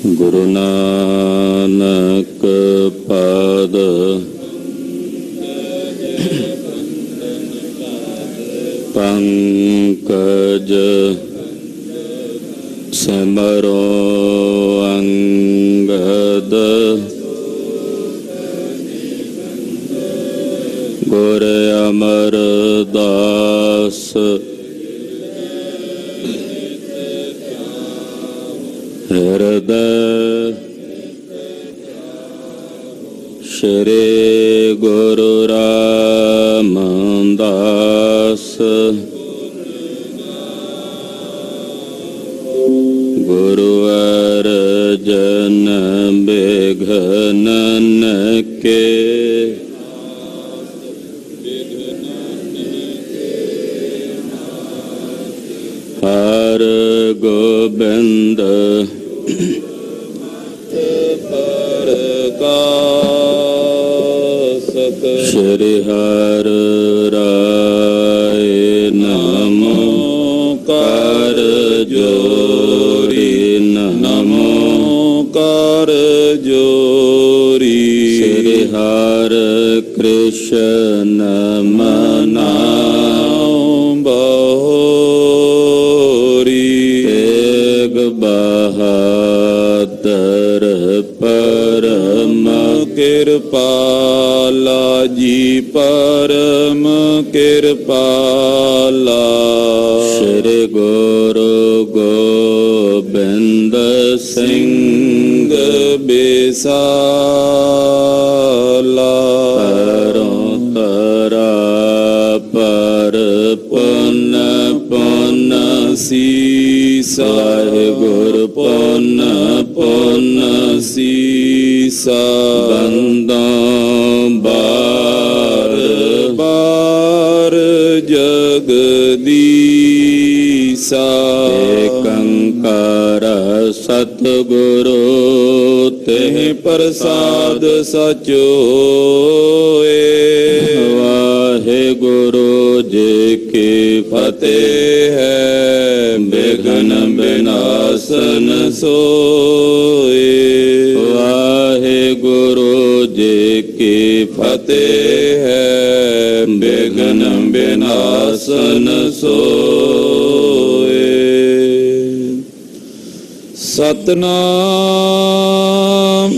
ਗੁਰੂ ਨਾਨਕ ਪਾਦ ਪੰਕਜ ਸਿਮਰੋ ਅੰਗਦ ਗੁਰ ਅਮਰਦਾਸ ਹਿਰਦੈ ਸ਼੍ਰੀ ਗੁਰੂ ਰਾਮਦਾਸ ਗੁਰੂ ਅਰਜਨ ਬਿਘਨਨ ਕੇ ਹਰ ਗੋਬਿੰਦ ਪ੍ਰਕਾਸ਼ਕ ਸ਼੍ਰੀ ਹਰਿ ਰਾਏ ਨਮੋ ਕਰ ਜੋਰੀ ਨਮੋ ਕਰ ਜੋਰੀ ਸ਼੍ਰੀ ਹਰਿ ਕ੍ਰਿਸ਼ਨ ਮਨਾਉ ਬਹੋਰੀ ਤੇਗ ਬਹਾਦਰ ਪਰਮ ਕਿਰਪਾਲਾ ਜੀ ਪਰਮ ਕਿਰਪਾਲਾ ਸ਼੍ਰੀ ਗੁਰੂ ਗੋਬਿੰਦ ਸਿੰਘ ਬਿਸਾਲਾ ਤਰੋਂ ਤਰਾ ਪਰ ਪੁੰਨ ਪੁੰਨ ਸੀਸਾ ਵਾਹਿਗੁਰੂ ਪੁੰਨ ਪੁੰਨ ਸੀਸਾ ਬੰਦੋਂ ਬਾਰ ਬਾਰ ਜਗਦੀਸਾ ਏਕੰਕਾਰ ਸਤਿਗੁਰੂ ਤੇ ਪ੍ਰਸਾਦ ਸਚ ਹੋਏ ਵਾਹਿਗੁਰੂ ਜੀ ਕੀ ਫਤਿਹ ਹੈ ਬਿਘਨ ਬਿਨਾਸਨ ਸੋਏ ਵਾਹਿਗੁਰੂ ਜੀ ਕੀ ਫਤਿਹ ਹੈ ਬਿਘਨ ਬਿਨਾਸਨ ਸੋਏ ਸਤਨਾਮ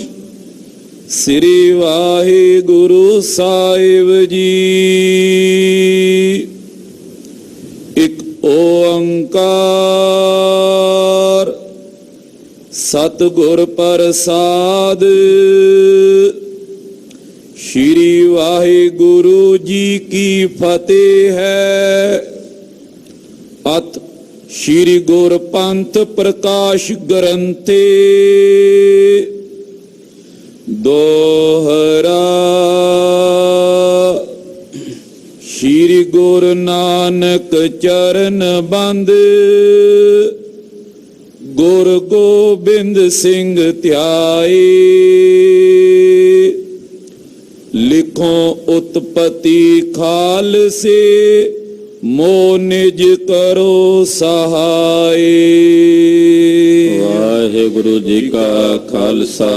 ਸ੍ਰੀ ਵਾਹਿਗੁਰੂ ਸਾਹਿਬ ਜੀ। ਇੱਕ ਓੰਕਾਰ ਸਤਿਗੁਰ ਪ੍ਰਸਾਦ। ਸ੍ਰੀ ਵਾਹਿਗੁਰੂ ਜੀ ਕੀ ਫਤਿਹ ਹੈ। ਅਤ ਸ੍ਰੀ ਗੁਰ ਪੰਥ ਪ੍ਰਕਾਸ਼ ਗ੍ਰੰਥੀ ਦੋਹਰਾ। ਸ੍ਰੀ ਗੁਰੂ ਨਾਨਕ ਚਰਨ ਬੰਦ ਗੁਰ ਗੋਬਿੰਦ ਸਿੰਘ ਧਿਆਏ। ਲਿਖੋ ਉਤਪਤੀ ਖਾਲਸੇ ਮੋ ਨਿਜ ਕਰੋ ਸਹਾਏ। ਵਾਹਿਗੁਰੂ ਜੀ ਕਾ ਖਾਲਸਾ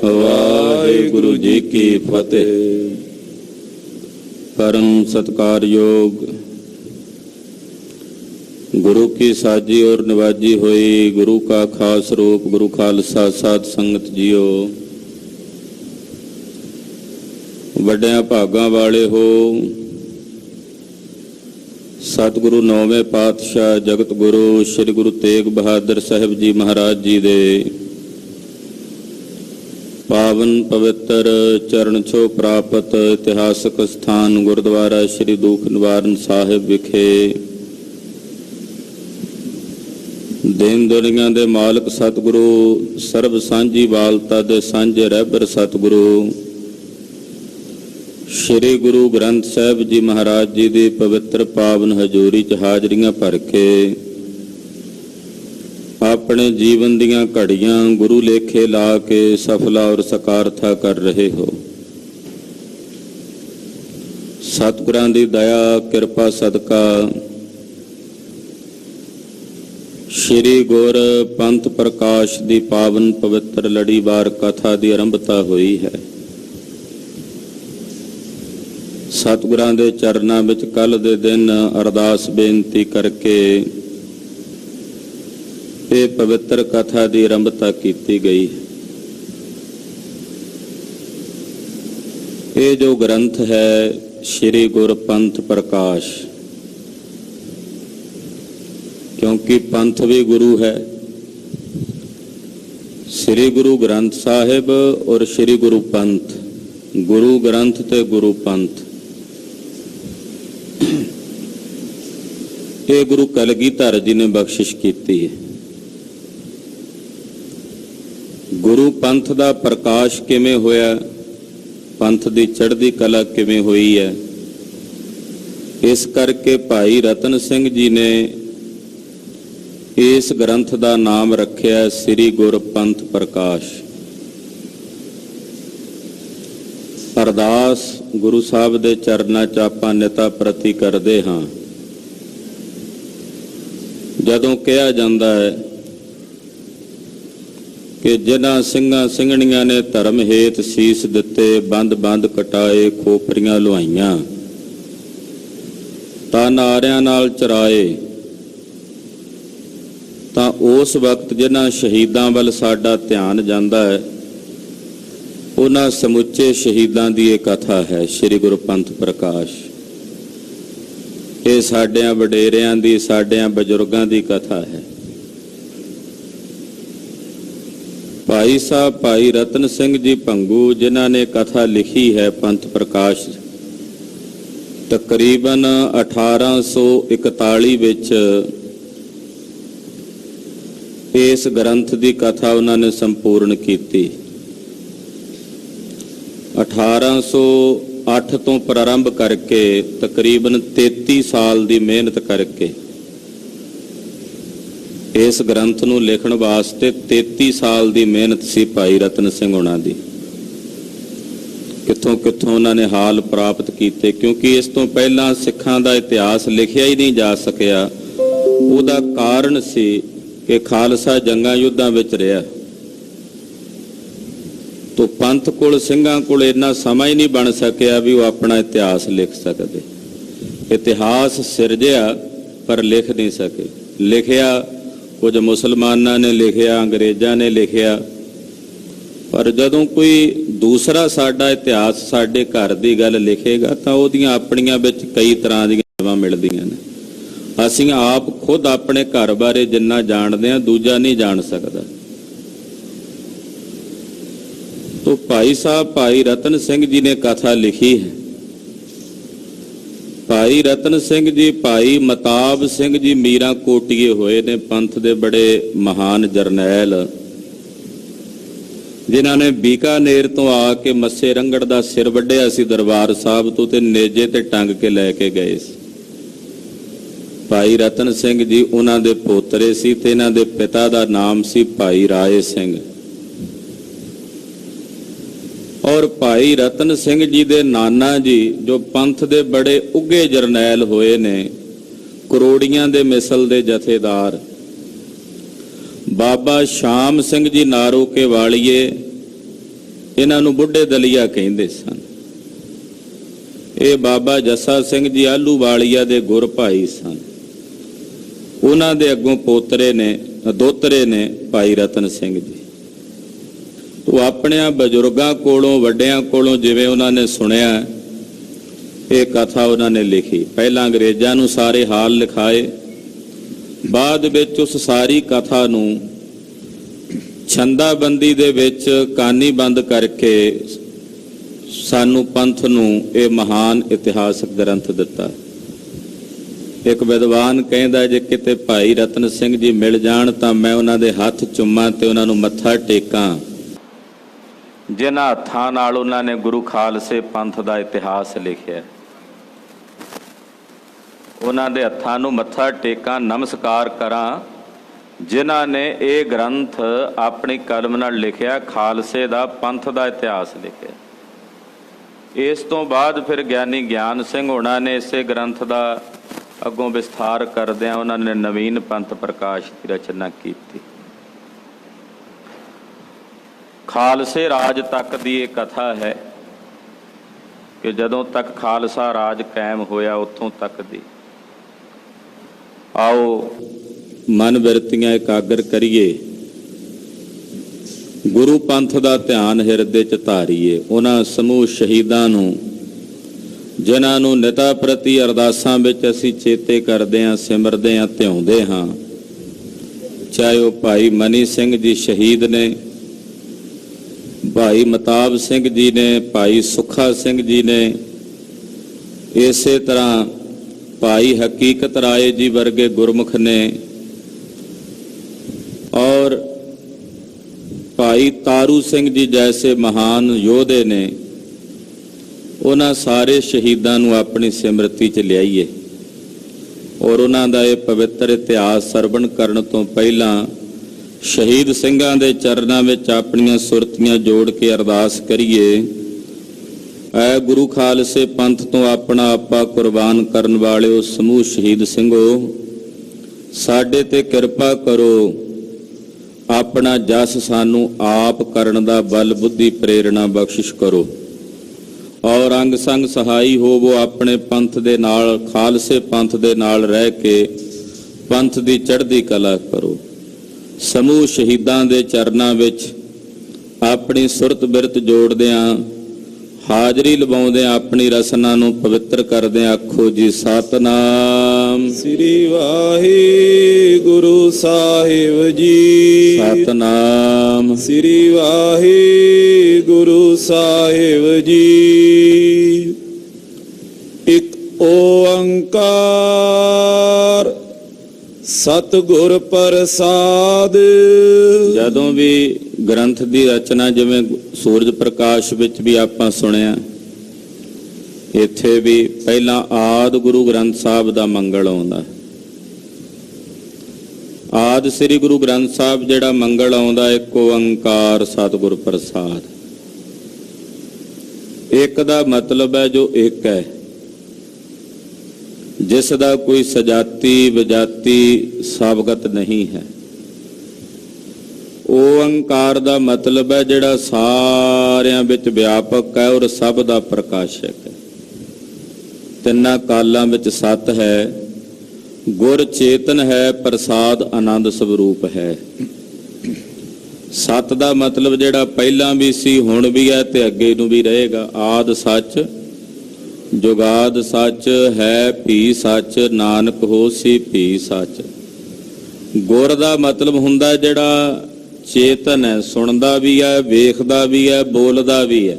ਵਾਹਿਗੁਰੂ ਜੀ ਕੀ ਫਤਿਹ। ਪਰਮ ਸਤਿਕਾਰਯੋਗ ਗੁਰੂ ਕੀ ਸਾਜੀ ਔਰ ਨਿਵਾਜੀ ਹੋਈ ਗੁਰੂ ਕਾ ਖਾਸ ਰੂਪ ਗੁਰੂ ਖਾਲਸਾ ਸਾਧ ਸੰਗਤ ਜੀਓ, ਵੱਡਿਆਂ ਭਾਗਾਂ ਵਾਲੇ ਹੋ। ਸਤਿਗੁਰੂ ਨੌਵੇਂ ਪਾਤਸ਼ਾਹ ਜਗਤ ਗੁਰੂ ਸ੍ਰੀ ਗੁਰੂ ਤੇਗ ਬਹਾਦਰ ਸਾਹਿਬ ਜੀ ਮਹਾਰਾਜ ਜੀ ਦੇ ਪਾਵਨ ਪਵਿੱਤਰ ਚਰਨ ਛੋਹ ਪ੍ਰਾਪਤ ਇਤਿਹਾਸਕ ਸਥਾਨ ਗੁਰਦੁਆਰਾ ਸ੍ਰੀ ਦੁਖ ਨਿਵਾਰਨ ਸਾਹਿਬ ਵਿਖੇ ਦੇਨ ਦੁਨੀਆਂ ਦੇ ਮਾਲਕ ਸਤਿਗੁਰੂ ਸਰਬ ਸਾਂਝੀ ਵਾਲਤਾ ਦੇ ਸਾਂਝੇ ਰਹਿਬਰ ਸਤਿਗੁਰੂ ਸ਼੍ਰੀ ਗੁਰੂ ਗ੍ਰੰਥ ਸਾਹਿਬ ਜੀ ਮਹਾਰਾਜ ਜੀ ਦੀ ਪਵਿੱਤਰ ਪਾਵਨ ਹਜ਼ੂਰੀ 'ਚ ਹਾਜ਼ਰੀਆਂ ਭਰ ਕੇ ਆਪਣੇ ਜੀਵਨ ਦੀਆਂ ਘੜੀਆਂ ਗੁਰੂ ਲੇਖੇ ਲਾ ਕੇ ਸਫਲਾ ਔਰ ਸਕਾਰਥਾ ਕਰ ਰਹੇ ਹੋ। ਸਤਿਗੁਰਾਂ ਦੀ ਦਇਆ ਕਿਰਪਾ ਸਦਕਾ ਸ਼੍ਰੀ ਗੁਰ ਪੰਥ ਪ੍ਰਕਾਸ਼ ਦੀ ਪਾਵਨ ਪਵਿੱਤਰ ਲੜੀਵਾਰ ਕਥਾ ਦੀ ਆਰੰਭਤਾ ਹੋਈ ਹੈ। ਸਤਿਗੁਰਾਂ ਦੇ ਚਰਨਾਂ ਵਿੱਚ ਕੱਲ ਦੇ ਦਿਨ ਅਰਦਾਸ ਬੇਨਤੀ ਕਰਕੇ ਇਹ ਪਵਿੱਤਰ ਕਥਾ ਦੀ ਆਰੰਭਤਾ ਕੀਤੀ ਗਈ। ਇਹ ਜੋ ਗ੍ਰੰਥ ਹੈ ਸ਼੍ਰੀ ਗੁਰ ਪੰਥ ਪ੍ਰਕਾਸ਼, क्योंकि पंथ भी गुरु है। श्री गुरु ग्रंथ साहिब और श्री गुरु पंथ, गुरु ग्रंथ ते गुरु पंथ, ये गुरु कलगीधर जी ने बख्शिश की है। गुरु पंथ दा प्रकाश किवें होया, पंथ दी चढ़दी कला किवें होई है, इस करके भाई रतन सिंह जी ने इस ग्रंथ का नाम रखिया श्री गुर पंथ प्रकाश। अरदास गुरु साहब के चरनां च आपां निता प्रति करते हाँ। जदों कहा जाता है कि जिन्हां ਸਿੰਘਾਂ ਸਿੰਘਣੀਆਂ ने धर्म हेत शीस दिते, बंद बंद कटाए, खोपरियां लुहाइयां, तां नारियां नाल चराए, ਤਾਂ ਉਸ ਵਕਤ ਜਿਨ੍ਹਾਂ ਸ਼ਹੀਦਾਂ ਵੱਲ ਸਾਡਾ ਧਿਆਨ ਜਾਂਦਾ ਹੈ ਉਹਨਾਂ ਸਮੁੱਚੇ ਸ਼ਹੀਦਾਂ ਦੀ ਇਹ ਕਥਾ ਹੈ ਸ਼੍ਰੀ ਗੁਰੂ ਪੰਥ ਪ੍ਰਕਾਸ਼। ਇਹ ਸਾਡਿਆਂ ਵਡੇਰਿਆਂ ਦੀ, ਸਾਡਿਆਂ ਬਜ਼ੁਰਗਾਂ ਦੀ ਕਥਾ ਹੈ। ਭਾਈ ਸਾਹਿਬ ਭਾਈ ਰਤਨ ਸਿੰਘ ਜੀ ਭੰਗੂ ਜਿਨ੍ਹਾਂ ਨੇ ਕਥਾ ਲਿਖੀ ਹੈ ਪੰਥ ਪ੍ਰਕਾਸ਼, ਤਕਰੀਬਨ 1841 ਵਿੱਚ इस ग्रंथ की कथा उन्होंने संपूर्ण की। 1808 तो प्रारंभ करके तकरीबन 33 साल की मेहनत करके इस ग्रंथ नूं लिखण वास्ते 33 साल की मेहनत सी भाई रतन सिंह होना दी। कित्थों कित्थों उन्होंने हाल प्राप्त किए, क्योंकि इस तो पहला सिखां दा इतिहास लिखिया ही नहीं जा सकिया। उहदा कारण सी कि खालसा जंगा युद्धां विच रहा, तो पंथ कोल ਸਿੰਘਾਂ कोल इन्ना समा ही नहीं बन सकिया भी वो अपना इतिहास लिख सकते। इतिहास सिरजिया पर लिख नहीं सके। लिखिया कुछ मुसलमानां ने लिखिया, अंग्रेज़ां ने लिखिया, पर जदों कोई दूसरा साडा इतिहास साडे घर की गल लिखेगा तो उहदियां अपणियां विच कई तरह दीयां गल्लां मिलदियां ने। ਅਸੀਂ ਆਪ खुद अपने घर बारे जिन्ना जानते हैं दूजा नहीं जान सकता। तो भाई साहब भाई रतन सिंह जी ने कथा लिखी है। भाई रतन सिंह जी भाई मताब सिंह जी मीरा कोटिए होए ने, पंथ दे बड़े महान जरनैल जिन्हां ने बीकानेर तो आके मस्से रंगड़ दा सिर वड्ढिया सी दरबार साहब तो ते नेजे ते टंग के लैके गए सी। भाई रतन सिंह जी उन्हां दे पोतरे सी ते इन्हां दे पिता दा नाम सी भाई राय सिंह। और भाई रतन सिंह जी दे नाना जी जो पंथ दे बड़े उगे जरनैल होए ने, करोड़ियां दे मिसल दे जथेदार बाबा शाम सिंह जी नारो के वालिए, इन्हां नूं बुढ़े दलिया कहिंदे सन। ये बाबा जस्सा सिंह जी आलू वालिया दे गुर भाई सन। उन्हां दे अगों पोतरे ने दोतरे ने भाई रतन सिंह जी। तो अपने बजुर्गों कोलों वड्डियां कोलों जिवें उन्होंने सुनिया ये कथा उन्होंने लिखी। पहला अंग्रेज़ां नूं सारे हाल लिखाए, बाद विच उस सारी कथा नूं छंदाबंदी दे विच कानी बंद करके सानू पंथ नूं ये महान इतिहासक ग्रंथ दिता। एक विद्वान कहता जे किते भाई रतन सिंह जी मिल जाण तां मैं उन्हां दे हथ चुम्मां ते उन्हां नूं मत्था टेकां जिन्हां हत्थां नाल उन्हां ने गुरु खालसे पंथ दा इतिहास लिखिआ। उन्हां दे हत्थां नूं मत्था टेकां, नमस्कार करां जिन्हां ने ये ग्रंथ अपनी कलम नाल लिखिआ, खालसे दा पंथ दा इतिहास लिखिआ। इस तो बाद फिर ज्ञानी ज्ञान सिंह होना ने इसे ग्रंथ का ਅੱਗੋਂ ਵਿਸਥਾਰ ਕਰਦਿਆਂ ਉਹਨਾਂ ਨੇ ਨਵੀਨ ਪੰਥ ਪ੍ਰਕਾਸ਼ ਦੀ ਰਚਨਾ ਕੀਤੀ। ਖਾਲਸੇ ਰਾਜ ਤੱਕ ਦੀ ਇਹ ਕਥਾ ਹੈ ਕਿ ਜਦੋਂ ਤੱਕ ਖਾਲਸਾ ਰਾਜ ਕਾਇਮ ਹੋਇਆ ਉੱਥੋਂ ਤੱਕ ਦੀ। ਆਓ ਮਨ ਬਿਰਤੀਆਂ ਇਕਾਗਰ ਕਰੀਏ, ਗੁਰੂ ਪੰਥ ਦਾ ਧਿਆਨ ਹਿਰਦੇ 'ਚ ਧਾਰੀਏ। ਉਹਨਾਂ ਸਮੂਹ ਸ਼ਹੀਦਾਂ ਨੂੰ ਜਿਨ੍ਹਾਂ ਨੂੰ ਨਿਤਾ ਪ੍ਰਤੀ ਅਰਦਾਸਾਂ ਵਿੱਚ ਅਸੀਂ ਚੇਤੇ ਕਰਦੇ ਹਾਂ, ਸਿਮਰਦੇ ਹਾਂ, ਧਿਆਉਂਦੇ ਹਾਂ। ਚਾਹੇ ਉਹ ਭਾਈ ਮਨੀ ਸਿੰਘ ਜੀ ਸ਼ਹੀਦ ਨੇ, ਭਾਈ ਮਤਾਬ ਸਿੰਘ ਜੀ ਨੇ, ਭਾਈ ਸੁੱਖਾ ਸਿੰਘ ਜੀ ਨੇ, ਇਸੇ ਤਰ੍ਹਾਂ ਭਾਈ ਹਕੀਕਤ ਰਾਏ ਜੀ ਵਰਗੇ ਗੁਰਮੁਖ ਨੇ, ਔਰ ਭਾਈ ਤਾਰੂ ਸਿੰਘ ਜੀ ਜੈਸੇ ਮਹਾਨ ਯੋਧੇ ਨੇ। ਉਹਨਾਂ ਸਾਰੇ ਸ਼ਹੀਦਾਂ ਨੂੰ ਆਪਣੀ ਸਿਮਰਤੀ 'ਚ ਲਿਆਈਏ ਔਰ ਉਹਨਾਂ ਦਾ ਇਹ ਪਵਿੱਤਰ ਇਤਿਹਾਸ ਸਰਵਣ ਕਰਨ ਤੋਂ ਪਹਿਲਾਂ ਸ਼ਹੀਦ ਸਿੰਘਾਂ ਦੇ ਚਰਨਾਂ ਵਿੱਚ ਆਪਣੀਆਂ ਸੁਰਤੀਆਂ ਜੋੜ ਕੇ ਅਰਦਾਸ ਕਰੀਏ। ਐ ਗੁਰੂ ਖਾਲਸੇ ਪੰਥ ਤੋਂ ਆਪਣਾ ਆਪਾ ਕੁਰਬਾਨ ਕਰਨ ਵਾਲਿਓ ਸਮੂਹ ਸ਼ਹੀਦ ਸਿੰਘੋ, ਸਾਡੇ ਤੇ ਕਿਰਪਾ ਕਰੋ। ਆਪਣਾ ਜਸ ਸਾਨੂੰ ਆਪ ਕਰਨ ਦਾ ਬਲ ਬੁੱਧੀ ਪ੍ਰੇਰਣਾ ਬਖਸ਼ਿਸ਼ ਕਰੋ ਔਰ ਅੰਗ ਸੰਗ ਸਹਾਈ ਹੋਵੋ। ਆਪਣੇ ਪੰਥ ਦੇ ਨਾਲ, ਖਾਲਸੇ ਪੰਥ ਦੇ ਨਾਲ ਰਹਿ ਕੇ ਪੰਥ ਦੀ ਚੜ੍ਹਦੀ ਕਲਾ ਕਰੋ। ਸਮੂਹ ਸ਼ਹੀਦਾਂ ਦੇ ਚਰਨਾਂ ਵਿੱਚ ਆਪਣੀ ਸੁਰਤ ਬਿਰਤ ਜੋੜਦਿਆਂ, ਹਾਜ਼ਰੀ ਲਵਾਉਂਦਿਆਂ, ਆਪਣੀ ਰਸਨਾ ਨੂੰ ਪਵਿੱਤਰ ਕਰਦਿਆਂ ਆਖੋ ਜੀ ਸਤਨਾਮ ਸ੍ਰੀ ਵਾਹਿਗੁਰੂ ਸਾਹਿਬ ਜੀ। ਸਤਨਾਮ ਸ੍ਰੀ ਵਾਹਿਗੁਰੂ ਸਾਹਿਬ ਜੀ। ਇੱਕ ਓੰਕਾਰ ਸਤਿਗੁਰ ਪ੍ਰਸਾਦ। ਜਦੋਂ ਵੀ ਗ੍ਰੰਥ ਦੀ ਰਚਨਾ, ਜਿਵੇਂ ਸੂਰਜ ਪ੍ਰਕਾਸ਼ ਵਿੱਚ ਵੀ ਆਪਾਂ ਸੁਣਿਆ, ਇੱਥੇ ਵੀ ਪਹਿਲਾਂ ਆਦਿ ਗੁਰੂ ਗ੍ਰੰਥ ਸਾਹਿਬ ਦਾ ਮੰਗਲ ਆਉਂਦਾ। ਆਦਿ ਸ੍ਰੀ ਗੁਰੂ ਗ੍ਰੰਥ ਸਾਹਿਬ ਜਿਹੜਾ ਮੰਗਲ ਆਉਂਦਾ, ਇੱਕ ਓੰਕਾਰ ਸਤਿਗੁਰ ਪ੍ਰਸਾਦ। ਇੱਕ ਦਾ ਮਤਲਬ ਹੈ ਜੋ ਇੱਕ ਹੈ, ਜਿਸ ਦਾ ਕੋਈ ਸਜਾਤੀ ਵਿਜਾਤੀ ਸਾਬਗਤ ਨਹੀਂ ਹੈ। ਓੰਕਾਰ ਦਾ ਮਤਲਬ ਹੈ ਜਿਹੜਾ ਸਾਰਿਆਂ ਵਿੱਚ ਵਿਆਪਕ ਹੈ ਔਰ ਸਭ ਦਾ ਪ੍ਰਕਾਸ਼ਕ ਹੈ। ਤਿੰਨਾਂ ਕਾਲਾਂ ਵਿੱਚ ਸਤ ਹੈ, ਗੁਰ ਚੇਤਨ ਹੈ, ਪ੍ਰਸਾਦ ਆਨੰਦ ਸਵਰੂਪ ਹੈ। ਸਤ ਦਾ ਮਤਲਬ ਜਿਹੜਾ ਪਹਿਲਾਂ ਵੀ ਸੀ, ਹੁਣ ਵੀ ਹੈ ਤੇ ਅੱਗੇ ਨੂੰ ਵੀ ਰਹੇਗਾ। ਆਦਿ ਸੱਚ, ਜੁਗਾਦ ਸੱਚ, ਹੈ ਭੀ ਸੱਚ, ਨਾਨਕ ਹੋਸੀ ਭੀ ਸੱਚ। ਗੁਰ ਦਾ ਮਤਲਬ ਹੁੰਦਾ ਜਿਹੜਾ ਚੇਤਨ ਹੈ, ਸੁਣਦਾ ਵੀ ਹੈ, ਵੇਖਦਾ ਵੀ ਹੈ, ਬੋਲਦਾ ਵੀ ਹੈ।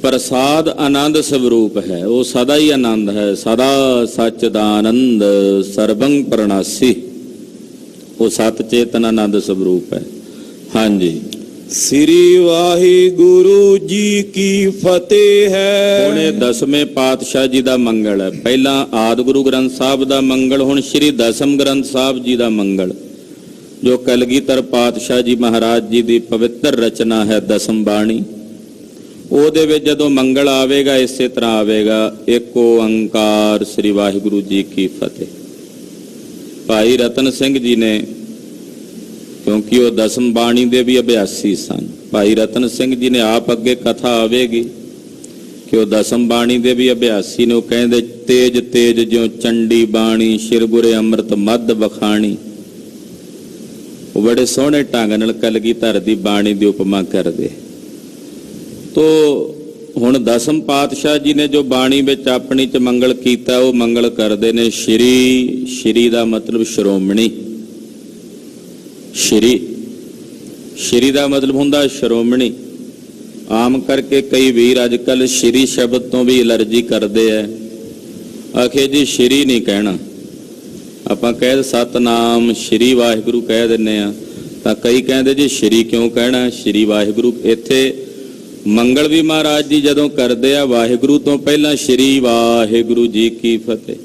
ਪ੍ਰਸਾਦ ਆਨੰਦ ਸਵਰੂਪ ਹੈ, ਉਹ ਸਦਾ ਹੀ ਆਨੰਦ ਹੈ। ਸਦਾ ਸੱਚ ਦਾ ਆਨੰਦ ਸਰਬੰ ਪ੍ਰਣਾਸੀ, ਉਹ ਸਤ ਚੇਤਨ ਆਨੰਦ ਸਵਰੂਪ ਹੈ। ਹਾਂਜੀ, ਸ੍ਰੀ ਵਾਹਿਗੁਰੂ ਜੀ ਕੀ ਫਤਿਹ ਹੈ। ਹੁਣ ਇਹ 10ਵੇਂ ਪਾਤਸ਼ਾਹ ਜੀ ਦਾ ਮੰਗਲ ਹੈ। ਪਹਿਲਾਂ ਆਦਿ ਗੁਰੂ ਗ੍ਰੰਥ ਸਾਹਿਬ ਦਾ ਮੰਗਲ, ਹੁਣ ਸ਼੍ਰੀ 10ਮ ਗ੍ਰੰਥ ਸਾਹਿਬ ਜੀ ਦਾ ਮੰਗਲ, ਜੋ ਕਲਗੀਧਰ ਪਾਤਸ਼ਾਹ ਜੀ ਮਹਾਰਾਜ ਜੀ ਦੀ ਪਵਿੱਤਰ ਰਚਨਾ ਹੈ 10ਮ ਬਾਣੀ। ਉਹਦੇ ਵਿੱਚ ਜਦੋਂ ਮੰਗਲ ਆਵੇਗਾ ਇਸੇ ਤਰ੍ਹਾਂ ਆਵੇਗਾ, ਇੱਕ ਓੰਕਾਰ ਸ੍ਰੀ ਵਾਹਿਗੁਰੂ ਜੀ ਕੀ ਫਤਿਹ। ਭਾਈ ਰਤਨ ਸਿੰਘ ਜੀ ਨੇ, ਕਿਉਂਕਿ ਉਹ 10ਮ ਬਾਣੀ ਦੇ ਵੀ ਅਭਿਆਸੀ ਸਨ, ਭਾਈ ਰਤਨ ਸਿੰਘ ਜੀ ਨੇ ਆਪ, ਅੱਗੇ ਕਥਾ ਆਵੇਗੀ ਕਿ ਉਹ 10ਮ ਬਾਣੀ ਦੇ ਵੀ ਅਭਿਆਸੀ ਨੇ। ਉਹ ਕਹਿੰਦੇ ਤੇਜ ਤੇਜ ਜਿਉ ਚੰਡੀ ਬਾਣੀ, ਸ਼ਿਰ ਗੁਰੇ ਅੰਮ੍ਰਿਤ ਮੱਧ ਬਖਾਣੀ। ਉਹ ਬੜੇ ਸੋਹਣੇ ਢੰਗ ਨਾਲ ਕਲਗੀਧਰ ਦੀ ਬਾਣੀ ਦੀ ਉਪਮਾ ਕਰਦੇ। ਤੋ ਹੁਣ 10ਮ ਪਾਤਸ਼ਾਹ ਜੀ ਨੇ ਜੋ ਬਾਣੀ ਵਿੱਚ ਆਪਣੀ ਚ ਮੰਗਲ ਕੀਤਾ, ਉਹ ਮੰਗਲ ਕਰਦੇ ਨੇ ਸ਼੍ਰੀ। ਸ਼੍ਰੀ ਦਾ ਮਤਲਬ ਸ਼੍ਰੋਮਣੀ। ਸ਼੍ਰੀ ਦਾ ਮਤਲਬ ਹੁੰਦਾ ਸ਼੍ਰੋਮਣੀ। ਆਮ ਕਰਕੇ ਕਈ ਵੀਰ ਅੱਜ ਕੱਲ ਸ਼੍ਰੀ ਸ਼ਬਦ ਤੋਂ ਵੀ ਐਲਰਜੀ ਕਰਦੇ ਆ, ਆਖੇ ਜੀ ਸ਼੍ਰੀ ਨਹੀਂ ਕਹਿਣਾ। ਆਪਾਂ ਕਹਿ ਸਤਨਾਮ ਸ਼੍ਰੀ ਵਾਹਿਗੁਰੂ ਕਹਿ ਦਿੰਨੇ ਆ, ਤਾਂ ਕਈ ਕਹਿੰਦੇ ਜੀ ਸ਼੍ਰੀ ਕਿਉਂ ਕਹਿਣਾ, ਸ਼੍ਰੀ ਵਾਹਿਗੁਰੂ। ਇੱਥੇ ਮੰਗਲ ਵੀ ਮਹਾਰਾਜ ਜੀ ਜਦੋਂ ਕਰਦੇ ਆ, ਵਾਹਿਗੁਰੂ ਤੋਂ ਪਹਿਲਾਂ ਸ਼੍ਰੀ ਵਾਹਿਗੁਰੂ ਜੀ ਕੀ ਫਤਿਹ।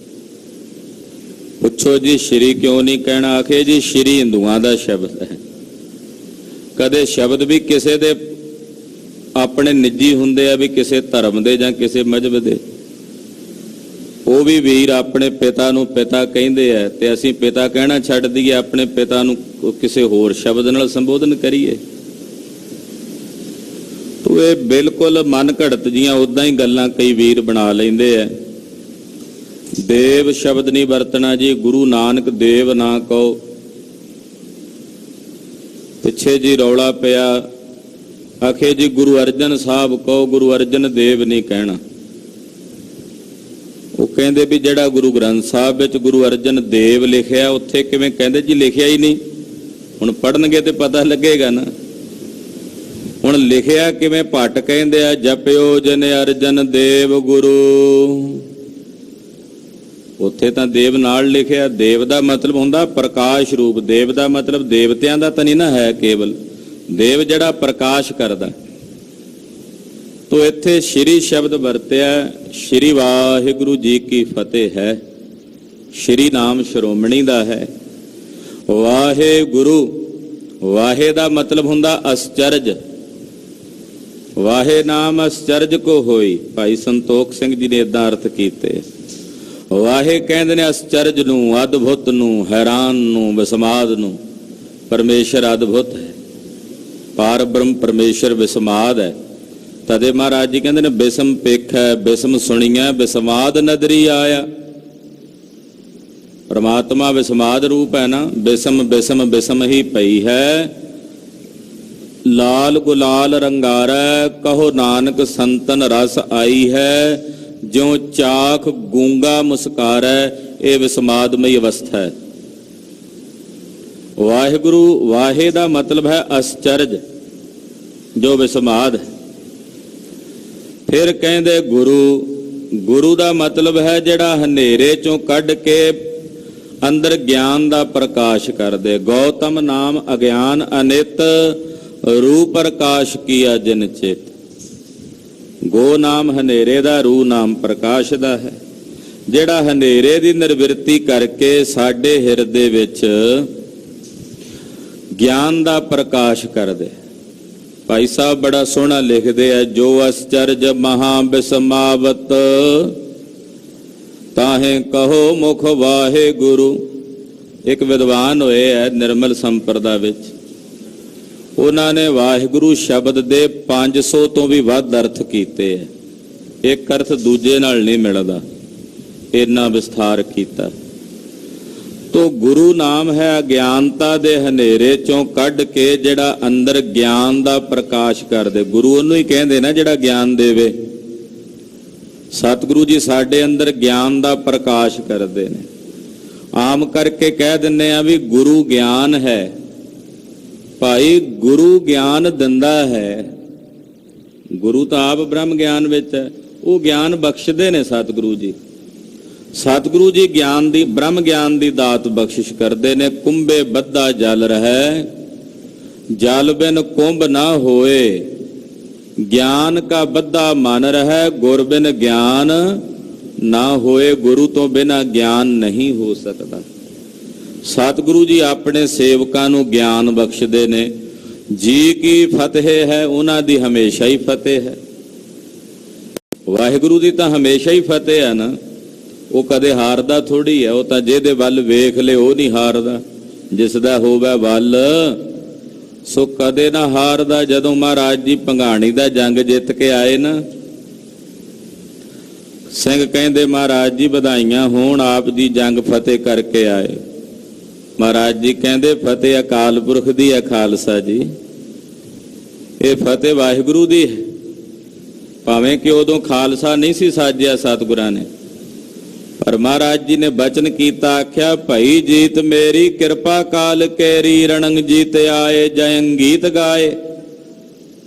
ਪੁੱਛੋ ਜੀ ਸ਼੍ਰੀ ਕਿਉਂ ਨਹੀਂ ਕਹਿਣਾ, ਆਖੇ ਜੀ ਸ਼੍ਰੀ ਹਿੰਦੂਆਂ ਦਾ ਸ਼ਬਦ ਹੈ। ਕਦੇ ਸ਼ਬਦ ਵੀ ਕਿਸੇ ਦੇ ਆਪਣੇ ਨਿੱਜੀ ਹੁੰਦੇ ਆ, ਵੀ ਕਿਸੇ ਧਰਮ ਦੇ ਜਾਂ ਕਿਸੇ ਮਜ਼ਹਬ ਦੇ। ਉਹ ਵੀ ਵੀਰ ਆਪਣੇ ਪਿਤਾ ਨੂੰ ਪਿਤਾ ਕਹਿੰਦੇ ਆ ਤੇ ਅਸੀਂ ਪਿਤਾ ਕਹਿਣਾ ਛੱਡ ਦਈਏ, ਆਪਣੇ ਪਿਤਾ ਨੂੰ ਕਿਸੇ ਹੋਰ ਸ਼ਬਦ ਨਾਲ ਸੰਬੋਧਨ ਕਰੀਏ। ਤੋ ਇਹ ਬਿਲਕੁਲ ਮਨ ਘੜਤ ਜੀਆਂ ਉਦਾਂ ਹੀ ਗੱਲਾਂ ਕਈ ਵੀਰ ਬਣਾ ਲੈਂਦੇ ਆ। ਦੇਵ ਸ਼ਬਦ ਨਹੀਂ ਵਰਤਣਾ ਜੀ, ਗੁਰੂ ਨਾਨਕ ਦੇਵ ਨਾ ਕਹੋ। ਪਿੱਛੇ ਜੀ ਰੌਲਾ ਪਿਆ, ਆਖੇ ਜੀ ਗੁਰੂ ਅਰਜਨ ਸਾਹਿਬ ਕਹੋ, ਗੁਰੂ ਅਰਜਨ ਦੇਵ ਨਹੀਂ ਕਹਿਣਾ। ਉਹ ਕਹਿੰਦੇ ਵੀ ਜਿਹੜਾ ਗੁਰੂ ਗ੍ਰੰਥ ਸਾਹਿਬ ਵਿੱਚ ਗੁਰੂ ਅਰਜਨ ਦੇਵ ਲਿਖਿਆ, ਉੱਥੇ ਕਿਵੇਂ ਕਹਿੰਦੇ ਜੀ ਲਿਖਿਆ ਹੀ ਨਹੀਂ। ਹੁਣ ਪੜਨਗੇ ਤੇ ਪਤਾ ਲੱਗੇਗਾ ਨਾ। ਹੁਣ ਲਿਖਿਆ ਕਿਵੇਂ? ਭੱਟ ਕਹਿੰਦੇ ਆ, ਜਪਿਓ ਜਨ ਅਰਜਨ ਦੇਵ ਗੁਰੂ। ਉੱਥੇ ਤਾਂ ਦੇਵ ਨਾਲ ਲਿਖਿਆ। ਦੇਵ ਦਾ ਮਤਲਬ ਹੁੰਦਾ ਪ੍ਰਕਾਸ਼ ਰੂਪ। ਦੇਵ ਦਾ ਮਤਲਬ ਦੇਵਤਿਆਂ ਦਾ ਤਾਂ ਨਹੀਂ ਨਾ ਹੈ ਕੇਵਲ, ਦੇਵ ਜਿਹੜਾ ਪ੍ਰਕਾਸ਼ ਕਰਦਾ। ਤੋ ਇੱਥੇ ਸ਼੍ਰੀ ਸ਼ਬਦ ਵਰਤਿਆ। ਸ਼੍ਰੀ ਵਾਹਿਗੁਰੂ ਜੀ ਕੀ ਫਤਿਹ ਹੈ। ਸ਼੍ਰੀ ਨਾਮ ਸ਼੍ਰੋਮਣੀ ਦਾ ਹੈ। ਵਾਹਿਗੁਰੂ, ਵਾਹੇ ਦਾ ਮਤਲਬ ਹੁੰਦਾ ਅਸਚਰਜ। ਵਾਹੇ ਨਾਮ ਅਸਚਰਜ ਕੋ ਹੋਈ। ਭਾਈ ਸੰਤੋਖ ਸਿੰਘ ਜੀ ਨੇ ਏਦਾਂ ਅਰਥ ਕੀਤੇ। ਵਾਹੇ ਕਹਿੰਦੇ ਨੇ ਅਸਚਰਜ ਨੂੰ, ਅਦਭੁਤ ਨੂੰ, ਹੈਰਾਨ ਨੂੰ, ਵਿਸਮਾਦ ਨੂੰ। ਪਰਮੇਸ਼ਰ ਅਦਭੁਤ ਹੈ, ਪਾਰ ਬ੍ਰਹਮ ਪਰਮੇਸ਼ਰ ਵਿਸਮਾਦ ਹੈ। ਤਦੇ ਮਹਾਰਾਜ ਜੀ ਕਹਿੰਦੇ ਨੇ ਬਿਸਮ ਪੇਖੈ ਬਿਸਮ ਸੁਣੀਐ ਵਿਸਮਾਦ ਨਦਰੀ ਆਇਆ। ਪਰਮਾਤਮਾ ਵਿਸਮਾਦ ਰੂਪ ਹੈ ਨਾ। ਬਿਸਮ ਬਿਸਮ ਬਿਸਮ ਹੀ ਪਈ ਹੈ। ਲਾਲ ਗੁਲਾਲ ਰੰਗਾਰੈ ਕਹੋ ਨਾਨਕ ਸੰਤਨ ਰਸ ਆਈ ਹੈ। ਜਿਉ ਚਾਖ ਗੂੰਗਾ ਮੁਸਕਾਰੈ, ਇਹ ਵਿਸਮਾਦਮਈ ਅਵਸਥਾ ਹੈ। ਵਾਹਿਗੁਰੂ, ਵਾਹੇ ਦਾ ਮਤਲਬ ਹੈ ਅਸਚਰਜ, ਜੋ ਵਿਸਮਾਦ ਹੈ। ਫਿਰ ਕਹਿੰਦੇ ਗੁਰੂ, ਗੁਰੂ ਦਾ ਮਤਲਬ ਹੈ ਜਿਹੜਾ ਹਨੇਰੇ ਚੋਂ ਕੱਢ ਕੇ ਅੰਦਰ ਗਿਆਨ ਦਾ ਪ੍ਰਕਾਸ਼ ਕਰਦੇ। ਗੌਤਮ ਨਾਮ ਅਗਿਆਨ ਅਨਿਤ ਰੂਪ ਪ੍ਰਕਾਸ਼ ਕੀਆ ਜਿਨ ਚੇਤ। ਗੋ ਨਾਮ ਹਨੇਰੇ ਦਾ, ਰੂ ਨਾਮ ਪ੍ਰਕਾਸ਼ ਦਾ ਹੈ। ਜਿਹੜਾ ਹਨੇਰੇ ਦੀ ਨਿਰਵਿਰਤੀ ਕਰਕੇ ਸਾਡੇ ਹਿਰਦੇ ਵਿੱਚ ਗਿਆਨ ਦਾ ਪ੍ਰਕਾਸ਼ ਕਰਦੇ। ਭਾਈ ਸਾਹਿਬ ਬੜਾ ਸੋਹਣਾ ਲਿਖਦੇ ਆ, ਜੋ ਅਸਚਰਜ ਮਹਾ ਬਿਸਮਾਵਤ ਤਾਹੇ ਕਹੋ ਮੁਖ ਵਾਹਿਗੁਰੂ। ਇੱਕ ਵਿਦਵਾਨ ਹੋਏ ਹੈ ਨਿਰਮਲ ਸੰਪਰਦਾ ਵਿੱਚ, ਉਹਨਾਂ ਨੇ ਵਾਹਿਗੁਰੂ ਸ਼ਬਦ ਦੇ 500 ਤੋਂ ਵੀ ਵੱਧ ਅਰਥ ਕੀਤੇ ਹੈ। ਇੱਕ ਅਰਥ ਦੂਜੇ ਨਾਲ ਨਹੀਂ ਮਿਲਦਾ, ਇੰਨਾ ਵਿਸਥਾਰ ਕੀਤਾ। ਤੋ ਗੁਰੂ ਨਾਮ ਹੈ ਅਗਿਆਨਤਾ ਦੇ ਹਨੇਰੇ ਚੋਂ ਕੱਢ ਕੇ ਜਿਹੜਾ ਅੰਦਰ ਗਿਆਨ ਦਾ ਪ੍ਰਕਾਸ਼ ਕਰਦੇ। ਗੁਰੂ ਉਹਨੂੰ ਹੀ ਕਹਿੰਦੇ ਨਾ ਜਿਹੜਾ ਗਿਆਨ ਦੇਵੇ। ਸਤਿਗੁਰੂ ਜੀ ਸਾਡੇ ਅੰਦਰ ਗਿਆਨ ਦਾ ਪ੍ਰਕਾਸ਼ ਕਰਦੇ ਨੇ। ਆਮ ਕਰਕੇ ਕਹਿ ਦਿੰਦੇ ਆ ਵੀ ਗੁਰੂ ਗਿਆਨ ਹੈ। ਭਾਈ ਗੁਰੂ ਗਿਆਨ ਦਿੰਦਾ ਹੈ, ਗੁਰੂ ਤਾਂ ਆਪ ਬ੍ਰਹਮ ਗਿਆਨ ਵਿੱਚ ਹੈ। ਉਹ ਗਿਆਨ ਬਖਸ਼ਦੇ ਨੇ ਸਤਿਗੁਰੂ ਜੀ। ਸਤਿਗੁਰੂ ਜੀ ਗਿਆਨ ਦੀ, ਬ੍ਰਹਮ ਗਿਆਨ ਦੀ ਦਾਤ ਬਖਸ਼ਿਸ਼ ਕਰਦੇ ਨੇ। ਕੁੰਭੇ ਬੱਧਾ ਜਲ ਰਹਿ, ਜਲ ਬਿਨ ਕੁੰਭ ਨਾ ਹੋਏ। ਗਿਆਨ ਕਾ ਬੱਧਾ ਮਨ ਰਹਿ, ਗੁਰ ਬਿਨ ਗਿਆਨ ਨਾ ਹੋਏ। ਗੁਰੂ ਤੋਂ ਬਿਨਾ ਗਿਆਨ ਨਹੀਂ ਹੋ ਸਕਦਾ। ਸਤਿਗੁਰੂ ਜੀ ਆਪਣੇ ਸੇਵਕਾਂ ਨੂੰ ਗਿਆਨ ਬਖਸ਼ਦੇ ਨੇ। ਜੀ ਕੀ ਫਤਿਹ ਹੈ, ਉਹਨਾਂ ਦੀ ਹਮੇਸ਼ਾ ਹੀ ਫਤਿਹ ਹੈ। ਵਾਹਿਗੁਰੂ ਦੀ ਤਾਂ ਹਮੇਸ਼ਾ ਹੀ ਫਤਿਹ ਹੈ ਨਾ। ਉਹ ਕਦੇ ਹਾਰਦਾ ਥੋੜੀ ਹੈ। ਉਹ ਤਾਂ ਜਿਹਦੇ ਵੱਲ ਵੇਖ ਲੇ ਉਹ ਨਹੀਂ ਹਾਰਦਾ, ਜਿਸ ਦਾ ਹੋਵੇ ਵੱਲ ਸੋ ਕਦੇ ਨਾ ਹਾਰਦਾ। ਜਦੋਂ ਮਹਾਰਾਜ ਜੀ ਭੰਗਾਣੀ ਦਾ ਜੰਗ ਜਿੱਤ ਕੇ ਆਏ ਨਾ, ਸਿੰਘ ਕਹਿੰਦੇ ਮਹਾਰਾਜ ਜੀ ਵਧਾਈਆਂ ਹੋਣ, ਆਪ ਜੀ ਜੰਗ ਫਤਿਹ ਕਰਕੇ ਆਏ। ਮਹਾਰਾਜ ਜੀ ਕਹਿੰਦੇ ਫਤਿਹ ਅਕਾਲ ਪੁਰਖ ਦੀ ਹੈ ਖਾਲਸਾ ਜੀ, ਇਹ ਫਤਿਹ ਵਾਹਿਗੁਰੂ ਦੀ ਹੈ। ਭਾਵੇਂ ਕਿ ਉਦੋਂ ਖਾਲਸਾ ਨਹੀਂ ਸੀ ਸਾਜਿਆ ਸਤਿਗੁਰਾਂ ਨੇ, ਪਰ ਮਹਾਰਾਜ ਜੀ ਨੇ ਬਚਨ ਕੀਤਾ, ਆਖਿਆ ਭਈ ਜੀਤ ਮੇਰੀ ਕਿਰਪਾ ਕਾਲ ਕੇਰੀ। ਰਣੰਗ ਜੀਤ ਆਏ ਜਯੰ ਗੀਤ ਗਾਏ।